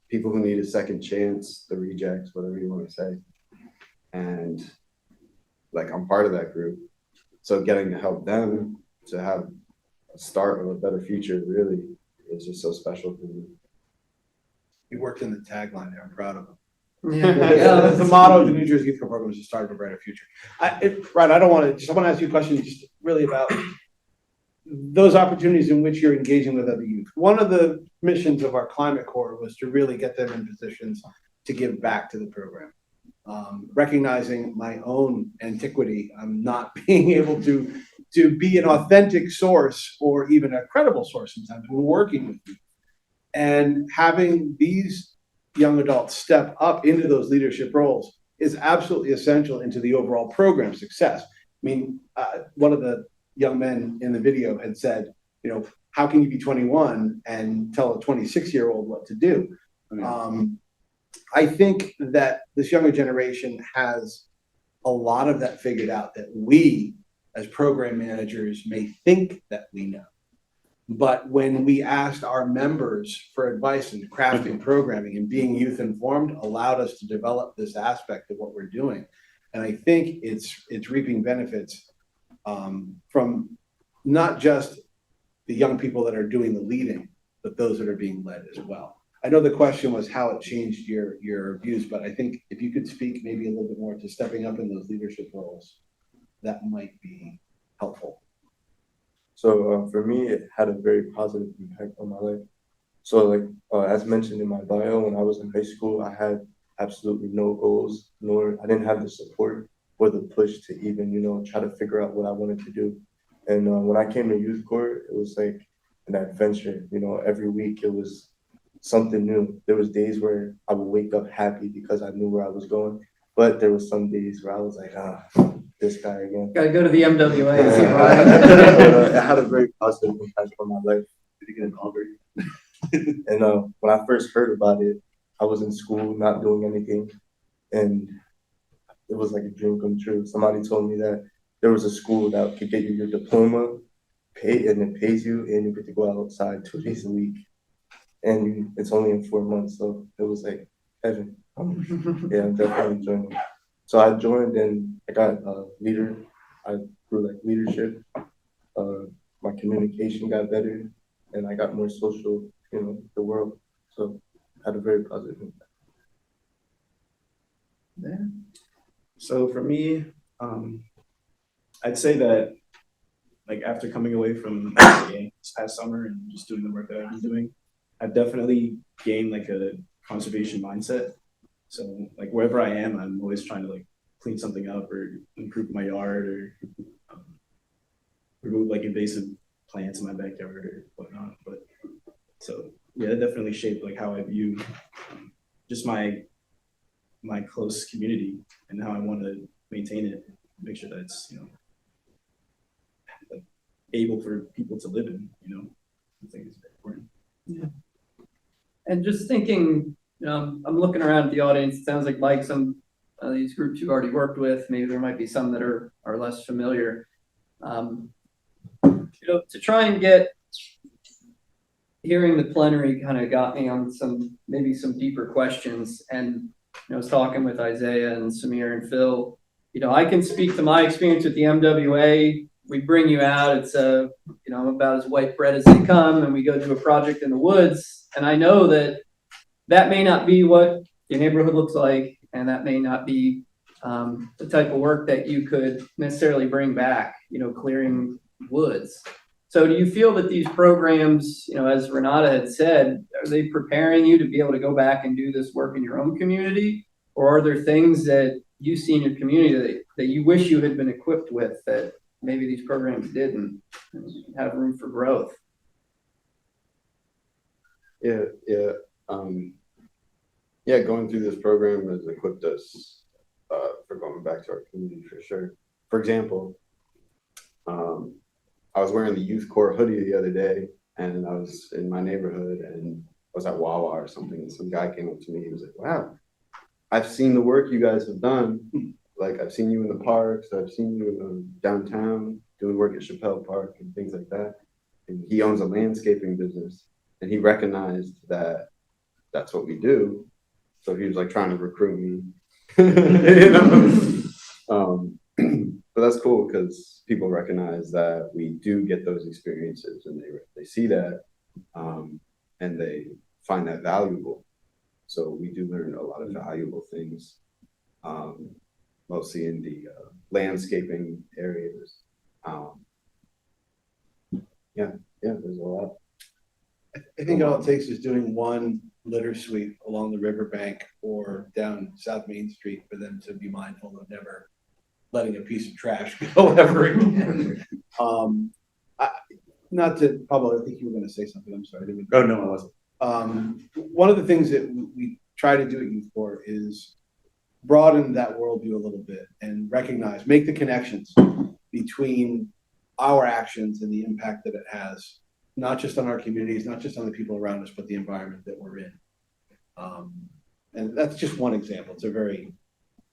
people who need a second chance, the rejects, whatever you want to say. And like, I'm part of that group. So getting to help them to have a start of a better future really is just so special to me. He worked in the tagline there. I'm proud of him. Yeah. The motto of the New Jersey Youth Corps program is to start a brighter future. Right, I want to ask you a question just really about those opportunities in which you're engaging with other youth. One of the missions of our Climate Corps was to really get them in positions to give back to the program. Recognizing my own antiquity, I'm not being able to be an authentic source or even a credible source sometimes when working with youth. And having these young adults step up into those leadership roles is absolutely essential into the overall program success. I mean, one of the young men in the video had said, you know, how can you be 21 and tell a 26-year-old what to do? I think that this younger generation has a lot of that figured out that we as program managers may think that we know. But when we asked our members for advice in crafting programming and being youth informed allowed us to develop this aspect of what we're doing. And I think it's reaping benefits from not just the young people that are doing the leading, but those that are being led as well. I know the question was how it changed your views, but I think if you could speak maybe a little bit more to stepping up in those leadership roles, that might be helpful. So for me, it had a very positive impact on my life. So like as mentioned in my bio, when I was in high school, I had absolutely no goals, nor I didn't have the support or the push to even, you know, try to figure out what I wanted to do. And when I came to Youth Corps, it was like an adventure. You know, every week it was something new. There was days where I would wake up happy because I knew where I was going, but there was some days where I was like, this guy again. Gotta go to the MWA. It had a very positive impact on my life. Did you get an Auburn? And when I first heard about it, I was in school, not doing anything, and it was like a dream come true. Somebody told me that there was a school that could get you your diploma, and it pays you, and you get to go outside 2 days a week, and it's only in 4 months, so it was like heaven. Yeah, I'm definitely enjoying it. So I joined and I got a leader. I grew like leadership. My communication got better, and I got more social, you know, the world. So I had a very positive impact. So for me, I'd say that like after coming away from SCA this past summer and just doing the work that I've been doing, I've definitely gained like a conservation mindset. So like wherever I am, I'm always trying to like clean something up or improve my yard or remove like invasive plants in my backyard or whatnot. But so yeah, it definitely shaped like how I view just my close community and how I want to maintain it, make sure that it's, you know, like able for people to live in, you know, I think it's very important. Yeah. And just thinking, I'm looking around at the audience, it sounds like Mike, some of these groups you've already worked with, maybe there might be some that are less familiar. You know, to try and get, hearing the plenary kind of got me on maybe some deeper questions. And you know, I was talking with Isaiah and Samir and Phil. You know, I can speak to my experience with the MWA. We bring you out. It's you know, about as white bread as they come, and we go do a project in the woods. And I know that may not be what your neighborhood looks like, and that may not be the type of work that you could necessarily bring back. You know, clearing woods. So do you feel that these programs, you know, as Renata had said, are they preparing you to be able to go back and do this work in your own community? Or are there things that you see in your community that you wish you had been equipped with that maybe these programs didn't have room for growth? Yeah. Going through this program has equipped us for going back to our community for sure. For example, I was wearing the Youth Corps hoodie the other day, and I was in my neighborhood, and I was at Wawa or something, and some guy came up to me. He was like, "Wow, I've seen the work you guys have done. Like, I've seen you in the parks. I've seen you downtown doing work at Chappelle Park and things like that." And he owns a landscaping business, and he recognized that that's what we do. So he was like trying to recruit me, you know. But that's cool because people recognize that we do get those experiences, and they see that, and they find that valuable. So we do learn a lot of valuable things, mostly in the landscaping areas. There's a lot. I think all it takes is doing one litter sweep along the riverbank or down South Main Street for them to be mindful of never letting a piece of trash go ever again. Not to, Pablo, I think you were going to say something. I'm sorry. Oh, no, I wasn't. One of the things that we try to do at Youth Corps is broaden that worldview a little bit and recognize, make the connections between our actions and the impact that it has, not just on our communities, not just on the people around us, but the environment that we're in. And that's just one example. It's a very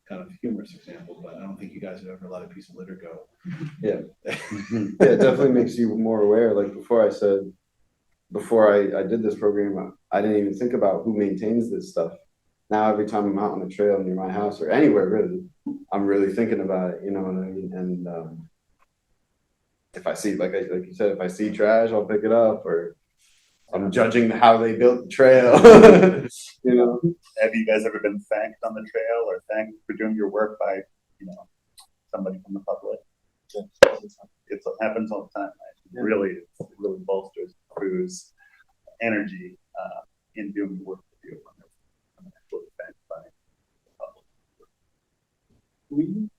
kind of humorous example, but I don't think you guys have ever let a piece of litter go. Yeah. It definitely makes you more aware. Like before I did this program, I didn't even think about who maintains this stuff. Now every time I'm out on the trail near my house or anywhere really, I'm really thinking about it, you know what I mean? And if I see, like you said, if I see trash, I'll pick it up, or I'm judging how they built the trail. You know. Have you guys ever been thanked on the trail or thanked for doing your work by, you know, somebody from the public? It happens all the time. It really bolsters the crew's energy in doing the work they do when they're actually thanked by the public. We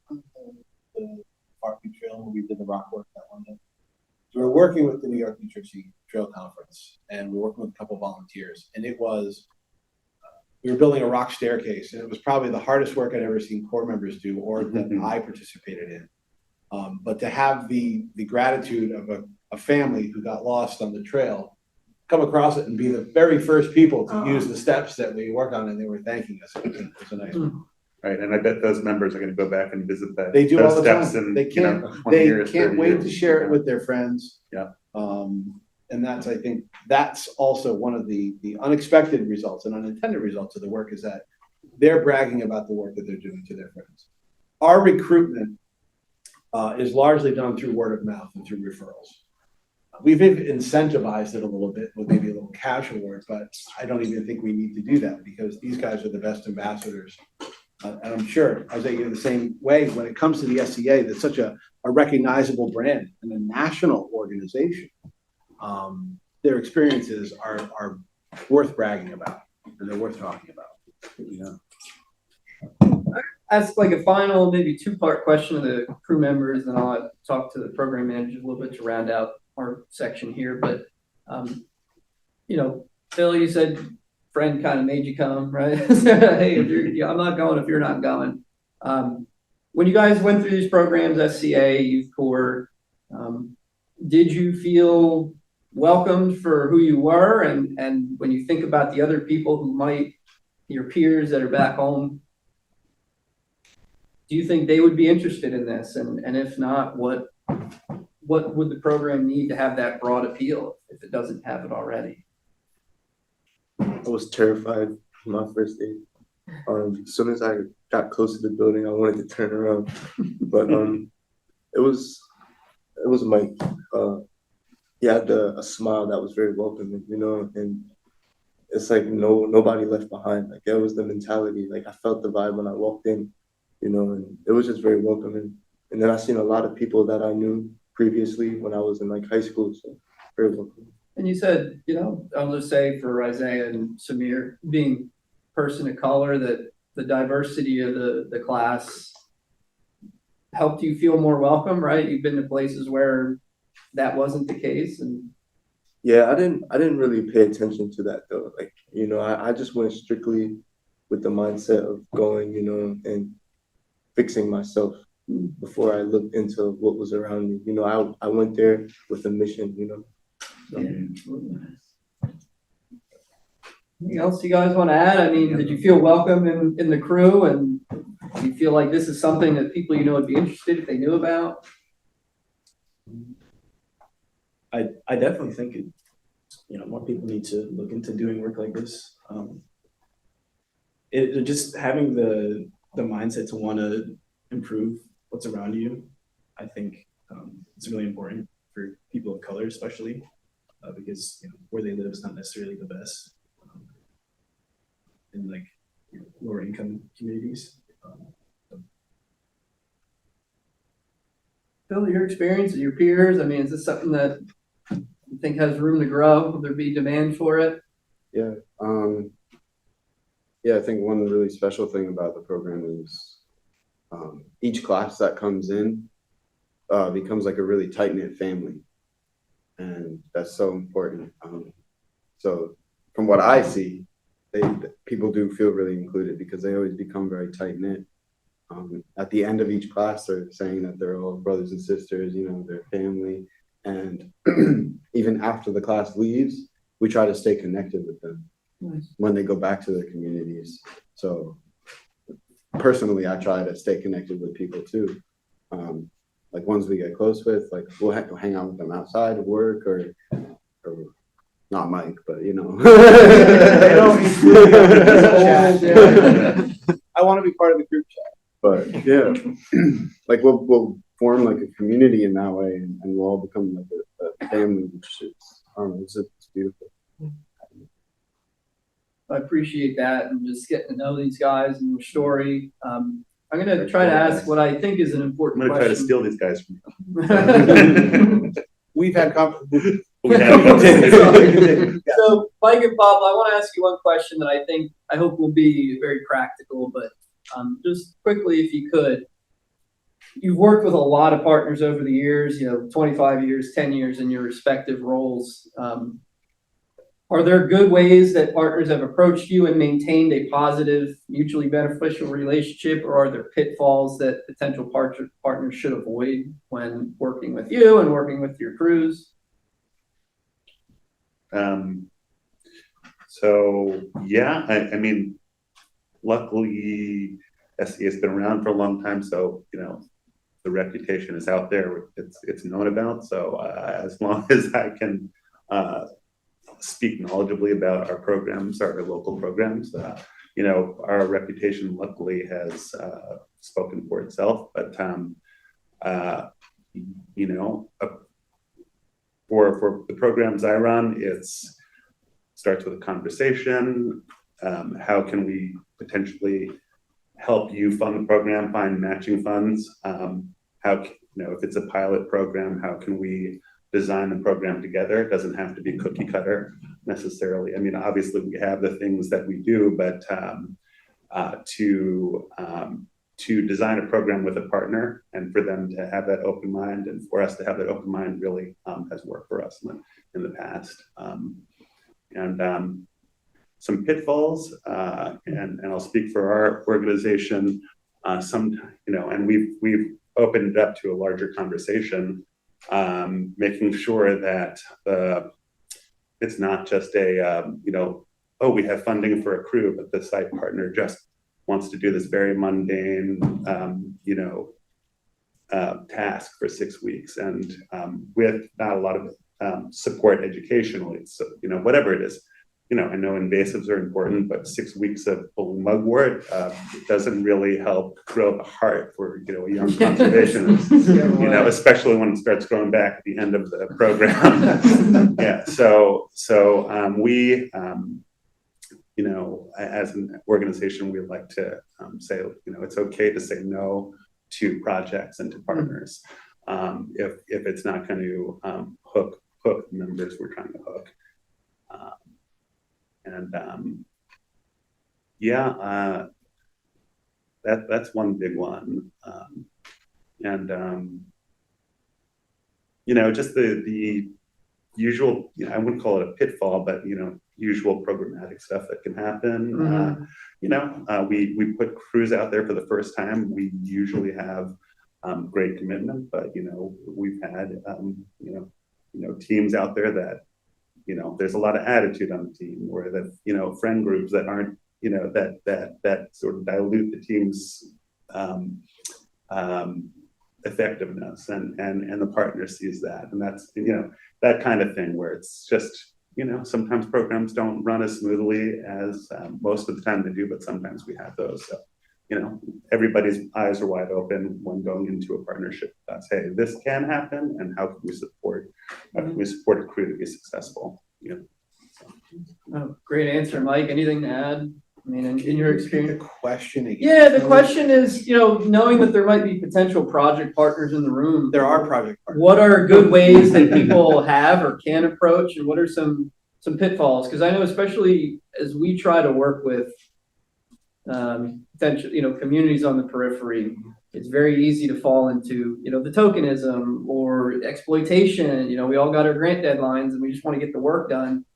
the Parkview Trail when we did the rock work that one day. So we were working with the New York New Jersey Trail Conference, and we were working with a couple of volunteers, and it was we were building a rock staircase, and it was probably the hardest work I'd ever seen Corps members do or that I participated in. But to have the gratitude of a family who got lost on the trail come across it and be the very first people to use the steps that we worked on, and they were thanking us. It was a nice one. Right, and I bet those members are going to go back and visit that. They do all the steps time. in, They can't. Wait to share it with their friends. Yeah. And I think that's also one of the unexpected results and unintended results of the work is that they're bragging about the work that they're doing to their friends. Our recruitment is largely done through word of mouth and through referrals. We've incentivized it a little bit with maybe a little cash award, but I don't even think we need to do that because these guys are the best ambassadors And I'm sure Isaiah, you're the same way when it comes to the SCA, that's such a recognizable brand and a national organization. Their experiences are worth bragging about, and they're worth talking about. You know. Ask like a final, maybe two-part question to the crew members, and I'll talk to the program manager a little bit to round out our section here. But, you know, Phil, you said friend kind of made you come, right? Hey, if I'm not going if you're not going. When you guys went through these programs, SCA, Youth Corps, did you feel welcomed for who you were? And when you think about the other people who might, your peers that are back home, do you think they would be interested in this? And if not, what would the program need to have that broad appeal if it doesn't have it already? I was terrified my first day. As soon as I got close to the building, I wanted to turn around, but it was Mike. He had a smile that was very welcoming, you know, and it's like nobody left behind. Like, that was the mentality. Like, I felt the vibe when I walked in, you know, and it was just very welcoming. And then I seen a lot of people that I knew previously when I was in like high school, so very welcoming. And you said, you know, I'll just say for Isaiah and Samir, being person of color, that the diversity of the class helped you feel more welcome, right? You've been to places where that wasn't the case. And yeah, I didn't really pay attention to that though. Like, you know, I just went strictly with the mindset of going, you know, and fixing myself before I looked into what was around me. You know, I went there with a mission, you know. So. Anything else you guys want to add? I mean, did you feel welcome in the crew, and do you feel like this is something that people you know would be interested if they knew about? I definitely think more people need to look into doing work like this. Just having the mindset to want to improve what's around you, I think it's really important for people of color, especially because where they live is not necessarily the best in like lower income communities. Phil, your experience with your peers, I mean, is this something that you think has room to grow? Will there be demand for it? Yeah. Yeah, I think one really special thing about the program is each class that comes in becomes like a really tight-knit family. And that's so important. So from what I see, people do feel really included because they always become very tight-knit. At the end of each class, they're saying that they're all brothers and sisters, you know, they're family. And even after the class leaves, we try to stay connected with them when they go back to their communities. So personally, I try to stay connected with people too. Like ones we get close with, like we'll hang out with them outside of work or not Mike, but you know. I want to be part of the group chat. But yeah, like we'll form like a community in that way, and we'll all become like a family, which is, I don't know, it's beautiful. I appreciate that, and just getting to know these guys and their story. I'm going to try to ask what I think is an important question. I'm going to try to steal these guys from you. We've had conversations. So, Mike and Pablo, I want to ask you one question that I hope will be very practical, but just quickly, if you could. You've worked with a lot of partners over the years, 25 years, 10 years in your respective roles. Are there good ways that partners have approached you and maintained a positive, mutually beneficial relationship, or are there pitfalls that potential partners should avoid when working with you and working with your crews? So yeah, I mean, luckily SCA has been around for a long time, so the reputation is out there. It's known about. So as long as I can speak knowledgeably about our programs, our local programs, our reputation luckily has spoken for itself. But for the programs I run, it starts with a conversation. How can we potentially help you fund the program, find matching funds. If it's a pilot program, how can we design the program together? It doesn't have to be cookie cutter necessarily. I mean, obviously we have the things that we do, but to design a program with a partner and for them to have that open mind and for us to have that open mind really has worked for us in the past. Some pitfalls, and I'll speak for our organization. And we've opened it up to a larger conversation, making sure that it's not just we have funding for a crew, but the site partner just wants to do this very mundane, task for 6 weeks, and with not a lot of support educationally. So whatever it is. I know invasives are important, but 6 weeks of pulling mugwort doesn't really help grow the heart for a young conservationist. Especially when it starts growing back at the end of the program. Yeah. So we, as an organization, we like to say, it's okay to say no to projects and to partners if it's not going to hook the members we're trying to hook. That's one big one. Just the usual, I wouldn't call it a pitfall, but usual programmatic stuff that can happen. We put crews out there for the first time. We usually have great commitment, but we've had teams out there that there's a lot of attitude on the team, or that friend groups that aren't that sort of dilute the team's effectiveness, and the partner sees that, and that's that kind of thing where it's just sometimes programs don't run as smoothly as most of the time they do, but sometimes we have those. So everybody's eyes are wide open when going into a partnership. That's, hey, this can happen, and how can we support a crew to be successful? Great answer, Mike. Anything to add? I mean, in your experience? The question again. Yeah, the question is, knowing that there might be potential project partners in the room. There are project partners. What are good ways that people have or can approach, and what are some pitfalls? Because I know, especially as we try to work with potential, communities on the periphery, it's very easy to fall into, the tokenism or exploitation. We all got our grant deadlines and we just want to get the work done.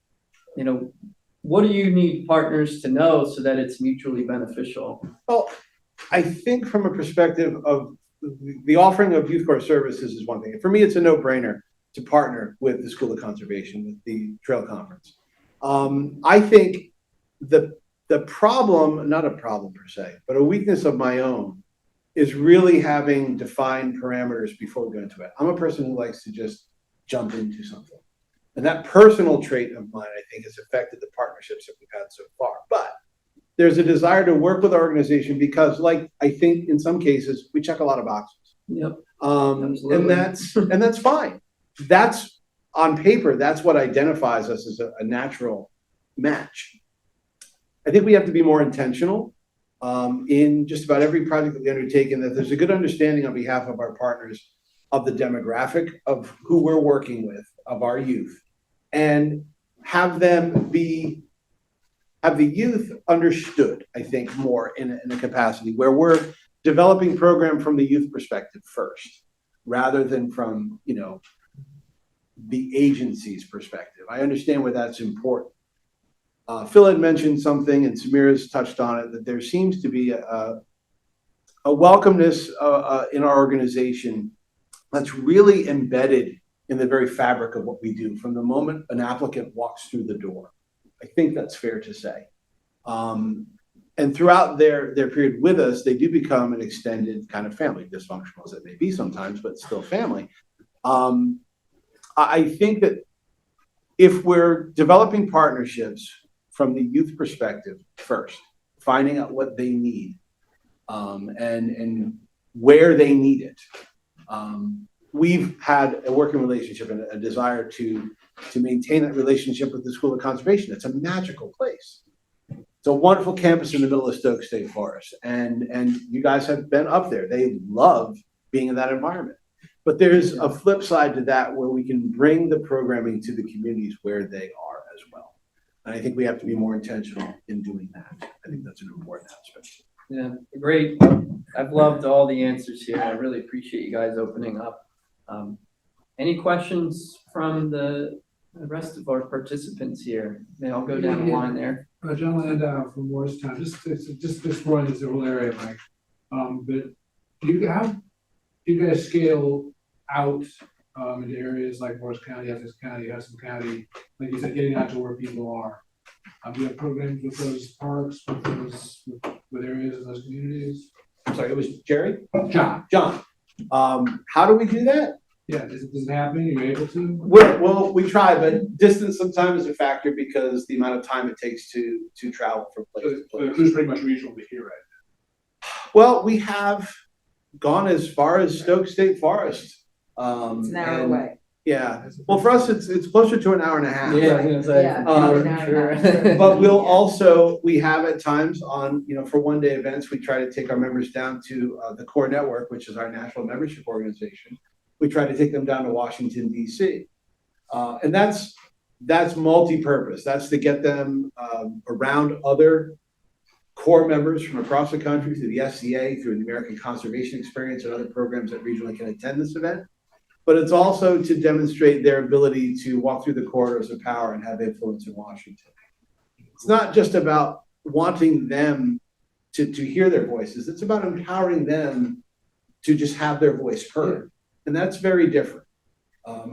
What do you need partners to know so that it's mutually beneficial? Well, I think from a perspective of the offering of youth corps services is one thing. For me, it's a no-brainer to partner with the School of Conservation, with the Trail Conference. I think the problem, not a problem per se, but a weakness of my own, is really having defined parameters before we go into it. I'm a person who likes to just jump into something. And that personal trait of mine, I think, has affected the partnerships that we've had so far. But there's a desire to work with our organization because, I think in some cases, we check a lot of boxes. Yep. And that's fine. That's on paper, that's what identifies us as a natural match. I think we have to be more intentional in just about every project that we undertake, and that there's a good understanding on behalf of our partners of the demographic of who we're working with, of our youth, and have the youth understood, I think, more in a capacity where we're developing program from the youth perspective first, rather than from, the agency's perspective. I understand why that's important. Phil had mentioned something, and Samira's touched on it, that there seems to be a welcomeness in our organization that's really embedded in the very fabric of what we do from the moment an applicant walks through the door. I think that's fair to say. And throughout their period with us, they do become an extended kind of family, dysfunctional as it may be sometimes, but still family. I think that if we're developing partnerships from the youth perspective first, finding out what they need and where they need it, we've had a working relationship and a desire to maintain that relationship with the School of Conservation. It's a magical place. It's a wonderful campus in the middle of Stoke State Forest, and you guys have been up there. They love being in that environment. But there's a flip side to that where we can bring the programming to the communities where they are as well. And I think we have to be more intentional in doing that. I think that's an important aspect. Yeah, great. I've loved all the answers here. I really appreciate you guys opening up. Any questions from the rest of our participants here? May I'll go down the line there. John Landau from Morristown, just exploring this whole area, Mike. But do you guys scale out into areas like Morris County, Essex County, Hudson County, like you said, getting out to where people are? Do you have programs with those parks, with areas in those communities? I'm sorry, it was Jerry? John. How do we do that? Yeah, does it happen? Are you able to? Well, we try, but distance sometimes is a factor because the amount of time it takes to travel from place to place. But who's pretty much regional to here, right? Well, we have gone as far as Stoke State Forest. It's an hour away. Yeah. Well, for us, it's closer to an hour and a half. Yeah, I was gonna say. Sure. But we have at times on, for one-day events, we try to take our members down to the Core Network, which is our national membership organization. We try to take them down to Washington, D.C. And that's multi-purpose. That's to get them around other core members from across the country through the SCA, through the American Conservation Experience, and other programs that regionally can attend this event. But it's also to demonstrate their ability to walk through the corridors of power and have influence in Washington. It's not just about wanting them to hear their voices. It's about empowering them to just have their voice heard. And that's very different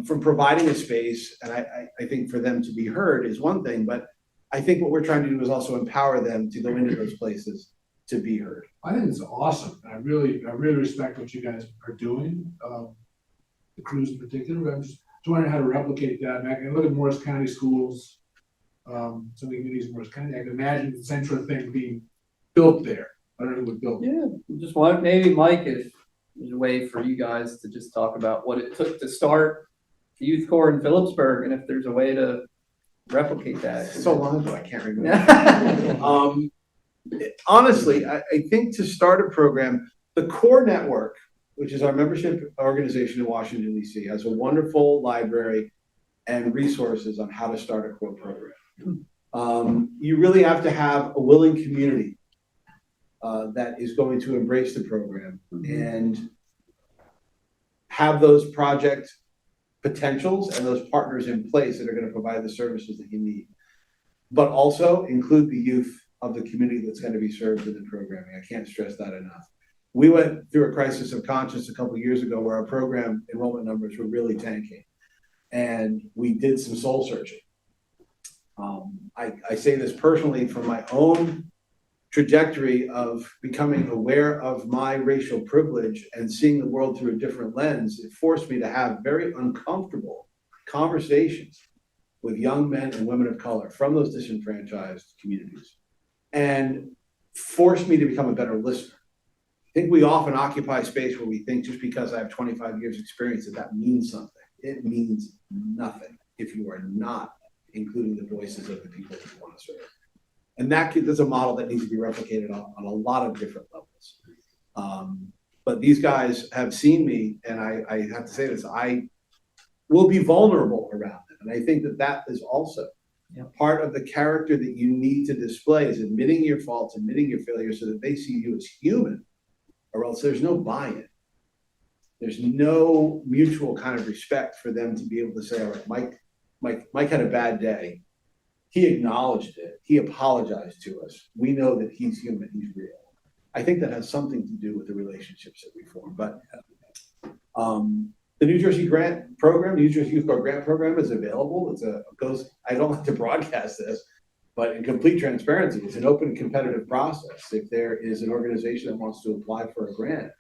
from providing a space. And I think for them to be heard is one thing, but I think what we're trying to do is also empower them to go into those places to be heard. I think it's awesome. I really respect what you guys are doing. The crews in particular. I'm just wondering how to replicate that. I can look at Morris County schools, some of the communities in Morris County. I can imagine the central thing being built there. I don't know who would build it. Yeah, just want maybe Mike, if there's a way for you guys to just talk about what it took to start the youth corps in Phillipsburg, and if there's a way to replicate that. So long ago, I can't remember. Honestly, I think to start a program, the Core Network, which is our membership organization in Washington, D.C., has a wonderful library and resources on how to start a core program. You really have to have a willing community that is going to embrace the program and have those project potentials and those partners in place that are going to provide the services that you need. But also include the youth of the community that's going to be served in the programming. I can't stress that enough. We went through a crisis of conscience a couple of years ago where our program enrollment numbers were really tanking, and we did some soul searching. I say this personally from my own trajectory of becoming aware of my racial privilege and seeing the world through a different lens. It forced me to have very uncomfortable conversations with young men and women of color from those disenfranchised communities, and forced me to become a better listener. I think we often occupy space where we think just because I have 25 years experience that means something. It means nothing if you are not including the voices of the people that you want to serve. And that's a model that needs to be replicated on a lot of different levels. But these guys have seen me, and I have to say this, I will be vulnerable around them. And I think that is also part of the character that you need to display, is admitting your faults, admitting your failures, so that they see you as human, or else there's no buy-in. There's no mutual kind of respect for them to be able to say, all right, Mike had a bad day. He acknowledged it. He apologized to us. We know that he's human, he's real. I think that has something to do with the relationships that we form. But the New Jersey Grant Program, the New Jersey Youth Corps Grant Program is available. I don't like to broadcast this, but in complete transparency, it's an open and competitive process. If there is an organization that wants to apply for a grant,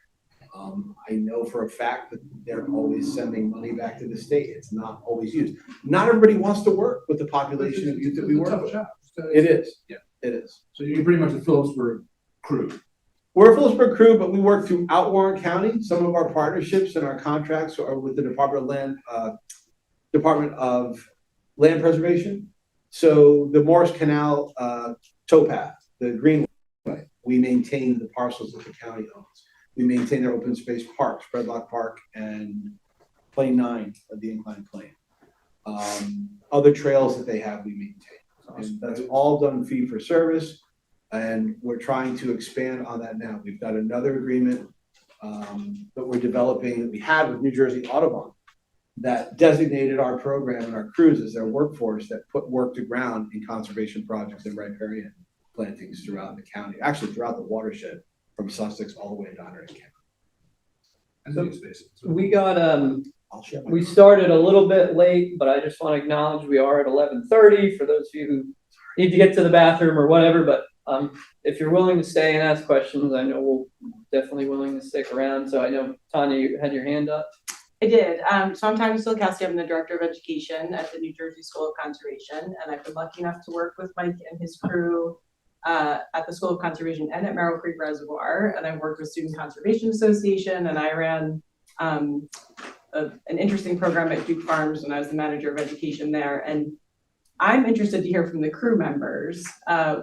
I know for a fact that they're always sending money back to the state. It's not always used. Not everybody wants to work with the population of youth that we work with. It is. Yeah, it is. So you're pretty much a Phillipsburg crew. We're a Phillipsburg crew, but we work throughout Warren County. Some of our partnerships and our contracts are with the Department of Land Preservation. So the Morris Canal towpath the greenway. We maintain the parcels that the county owns. We maintain their open space parks, Redlock Park and Plane 9 of the inclined plane. Other trails that they have, we maintain. And that's all done fee for service. And we're trying to expand on that now. We've got another agreement that we're developing that we had with New Jersey Audubon that designated our program and our crews as their workforce that put work to ground in conservation projects and riparian plantings throughout the county, actually throughout the watershed from Sussex all the way down to Kent. We got, we started a little bit late, but I just want to acknowledge we are at 11:30 for those of you who need to get to the bathroom or whatever, but if you're willing to stay and ask questions, I know we'll definitely willing to stick around. So I know, Tanya, you had your hand up. I did. So I'm Tanya Silkowski. I'm the Director of Education at the New Jersey School of Conservation, and I've been lucky enough to work with Mike and his crew at the School of Conservation and at Merrill Creek Reservoir. And I worked with Student Conservation Association, and I ran an interesting program at Duke Farms when I was the manager of education there. And I'm interested to hear from the crew members.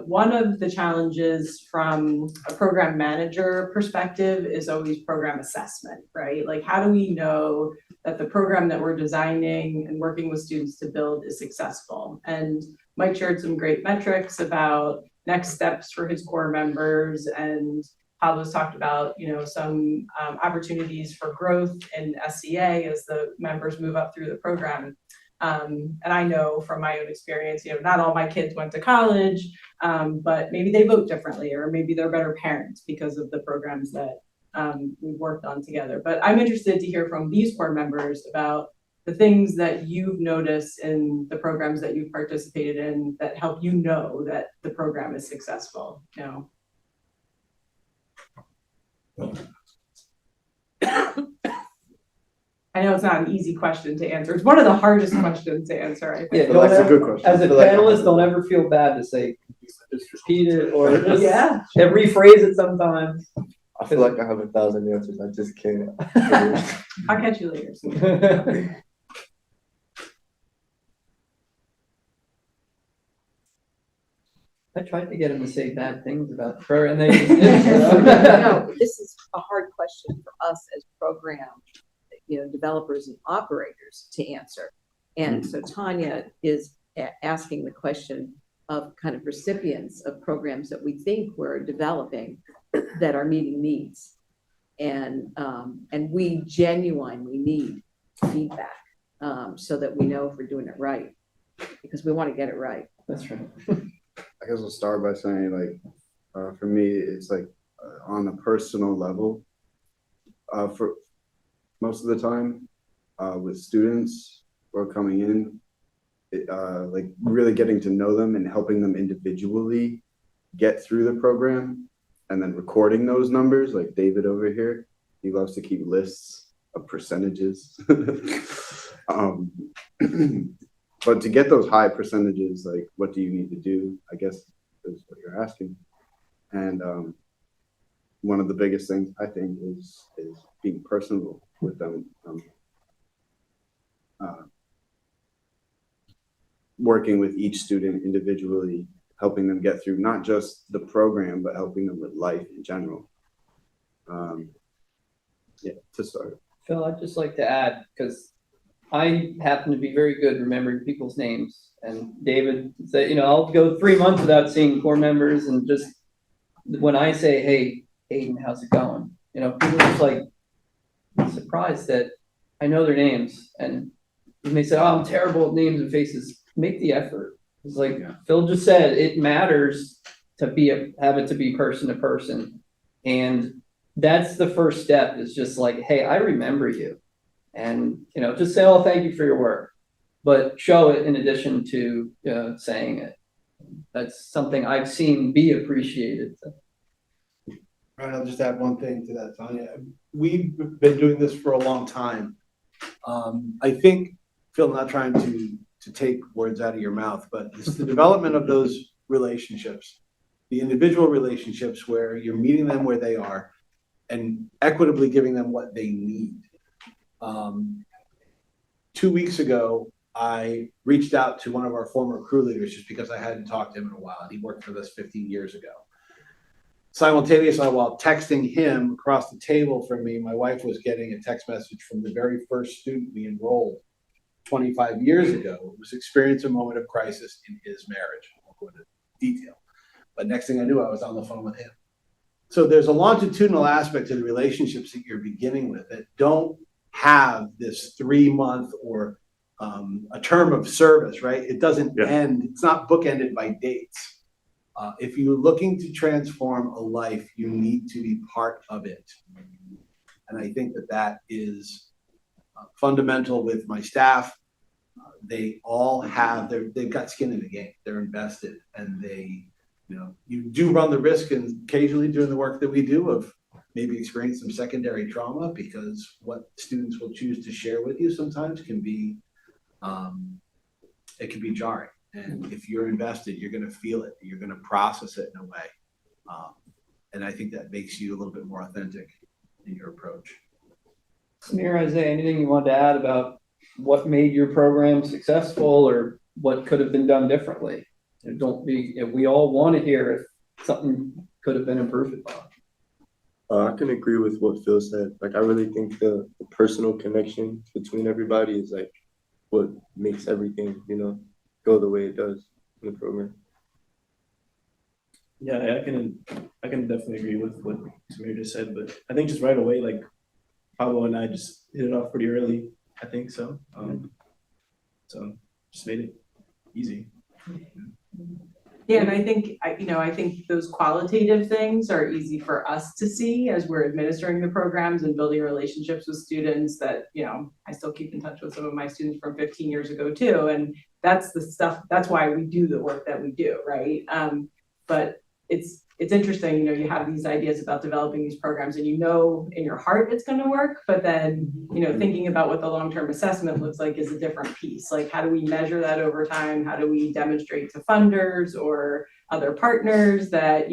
One of the challenges from a program manager perspective is always program assessment, right? Like, how do we know that the program that we're designing and working with students to build is successful? And Mike shared some great metrics about next steps for his core members, and Pablo's talked about, you know, some opportunities for growth in SCA as the members move up through the program. And I know from my own experience, you know, not all my kids went to college, but maybe they vote differently, or maybe they're better parents because of the programs that we've worked on together. But I'm interested to hear from these core members about the things that you've noticed in the programs that you've participated in that help you know that the program is successful, you know. I know it's not an easy question to answer. It's one of the hardest questions to answer, I think. Yeah, that's a good question. As a panelist, don't ever feel bad to say, just repeat it or just rephrase it sometimes. I feel like I have 1,000 answers. I just can't. I'll catch you later. I tried to get him to say bad things about prayer, and they just didn't. No, this is a hard question for us as program, you know, developers and operators to answer. And so Tanya is asking the question of kind of recipients of programs that we think we're developing that are meeting needs. And we genuinely need feedback so that we know if we're doing it right, because we want to get it right. That's right. I guess I'll start by saying, like, for me, it's like on a personal level, for most of the time, with students who are coming in, like really getting to know them and helping them individually get through the program, and then recording those numbers, like David over here, he loves to keep lists of percentages. But to get those high percentages, like, what do you need to do? I guess is what you're asking. And one of the biggest things I think is being personal with them. Working with each student individually, helping them get through not just the program, but helping them with life in general. Yeah, to start. Phil, I'd just like to add, because I happen to be very good remembering people's names. And David said, you know, I'll go 3 months without seeing core members, and just when I say, hey, Aiden, how's it going? You know, people are just like surprised that I know their names. And they say, oh, I'm terrible at names and faces. Make the effort. It's like Phil just said, it matters to have it to be person to person. And that's the first step, is just like, hey, I remember you. And, you know, just say, oh, thank you for your work, but show it in addition to saying it. That's something I've seen be appreciated. Right, I'll just add one thing to that, Tanya. We've been doing this for a long time. I think, Phil, not trying to take words out of your mouth, but it's the development of those relationships, the individual relationships where you're meeting them where they are and equitably giving them what they need. 2 weeks ago, I reached out to one of our former crew leaders just because I hadn't talked to him in a while. He worked for us 15 years ago. simultaneously, while texting him across the table from me, my wife was getting a text message from the very first student we enrolled 25 years ago, who was experiencing a moment of crisis in his marriage. I won't go into detail. But next thing I knew, I was on the phone with him. So there's a longitudinal aspect to the relationships that you're beginning with that don't have this 3-month or a term of service, right? It doesn't end, it's not bookended by dates. If you're looking to transform a life, you need to be part of it. And I think that that is fundamental with my staff. They all have, they've got skin in the game. They're invested, and you do run the risk, and occasionally doing the work that we do, of maybe experience some secondary trauma, because what students will choose to share with you sometimes can be, it can be jarring. And if you're invested, you're going to feel it. You're going to process it in a way. And I think that makes you a little bit more authentic in your approach. Samir, Isaiah, anything you want to add about what made your program successful, or what could have been done differently? We all want to hear if something could have been improved upon. I can agree with what Phil said. Like, I really think the personal connection between everybody is like what makes everything, go the way it does in the program. Yeah, I can definitely agree with what Samir just said, but I think just right away, like Pablo and I just hit it off pretty early. I think so. So just made it easy. Yeah, and I think those qualitative things are easy for us to see as we're administering the programs and building relationships with students that, I still keep in touch with some of my students from 15 years ago too. And that's the stuff, that's why we do the work that we do, right? But it's interesting, you have these ideas about developing these programs, and in your heart it's going to work, but then, thinking about what the long-term assessment looks like is a different piece. Like, how do we measure that over time? How do we demonstrate to funders or other partners that,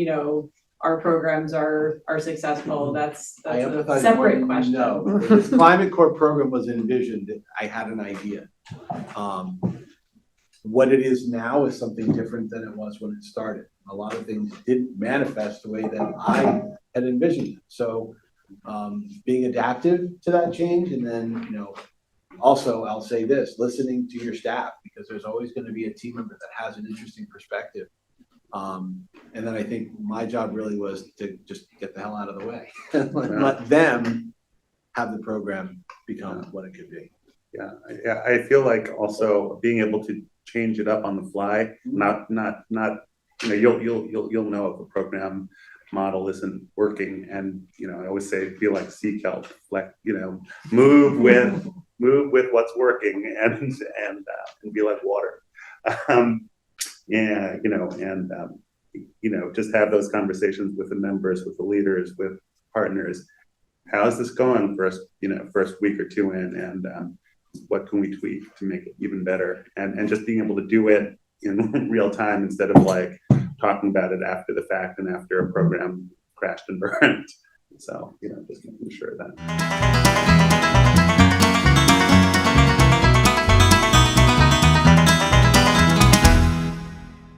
our programs are successful? That's a separate question. No, when this Climate Corps program was envisioned, I had an idea. What it is now is something different than it was when it started. A lot of things didn't manifest the way that I had envisioned it. So being adaptive to that change, and then, also I'll say this, listening to your staff, because there's always going to be a team member that has an interesting perspective. And then I think my job really was to just get the hell out of the way and let them have the program become what it could be. Yeah, I feel like also being able to change it up on the fly, not you'll know if a program model isn't working, and I always say feel like sea kelp, like move with what's working, and be like water. Just have those conversations with the members, with the leaders, with partners. How's this going first week or two in, and what can we tweak to make it even better? And just being able to do it in real time instead of like talking about it after the fact and after a program crashed and burned. So, just making sure that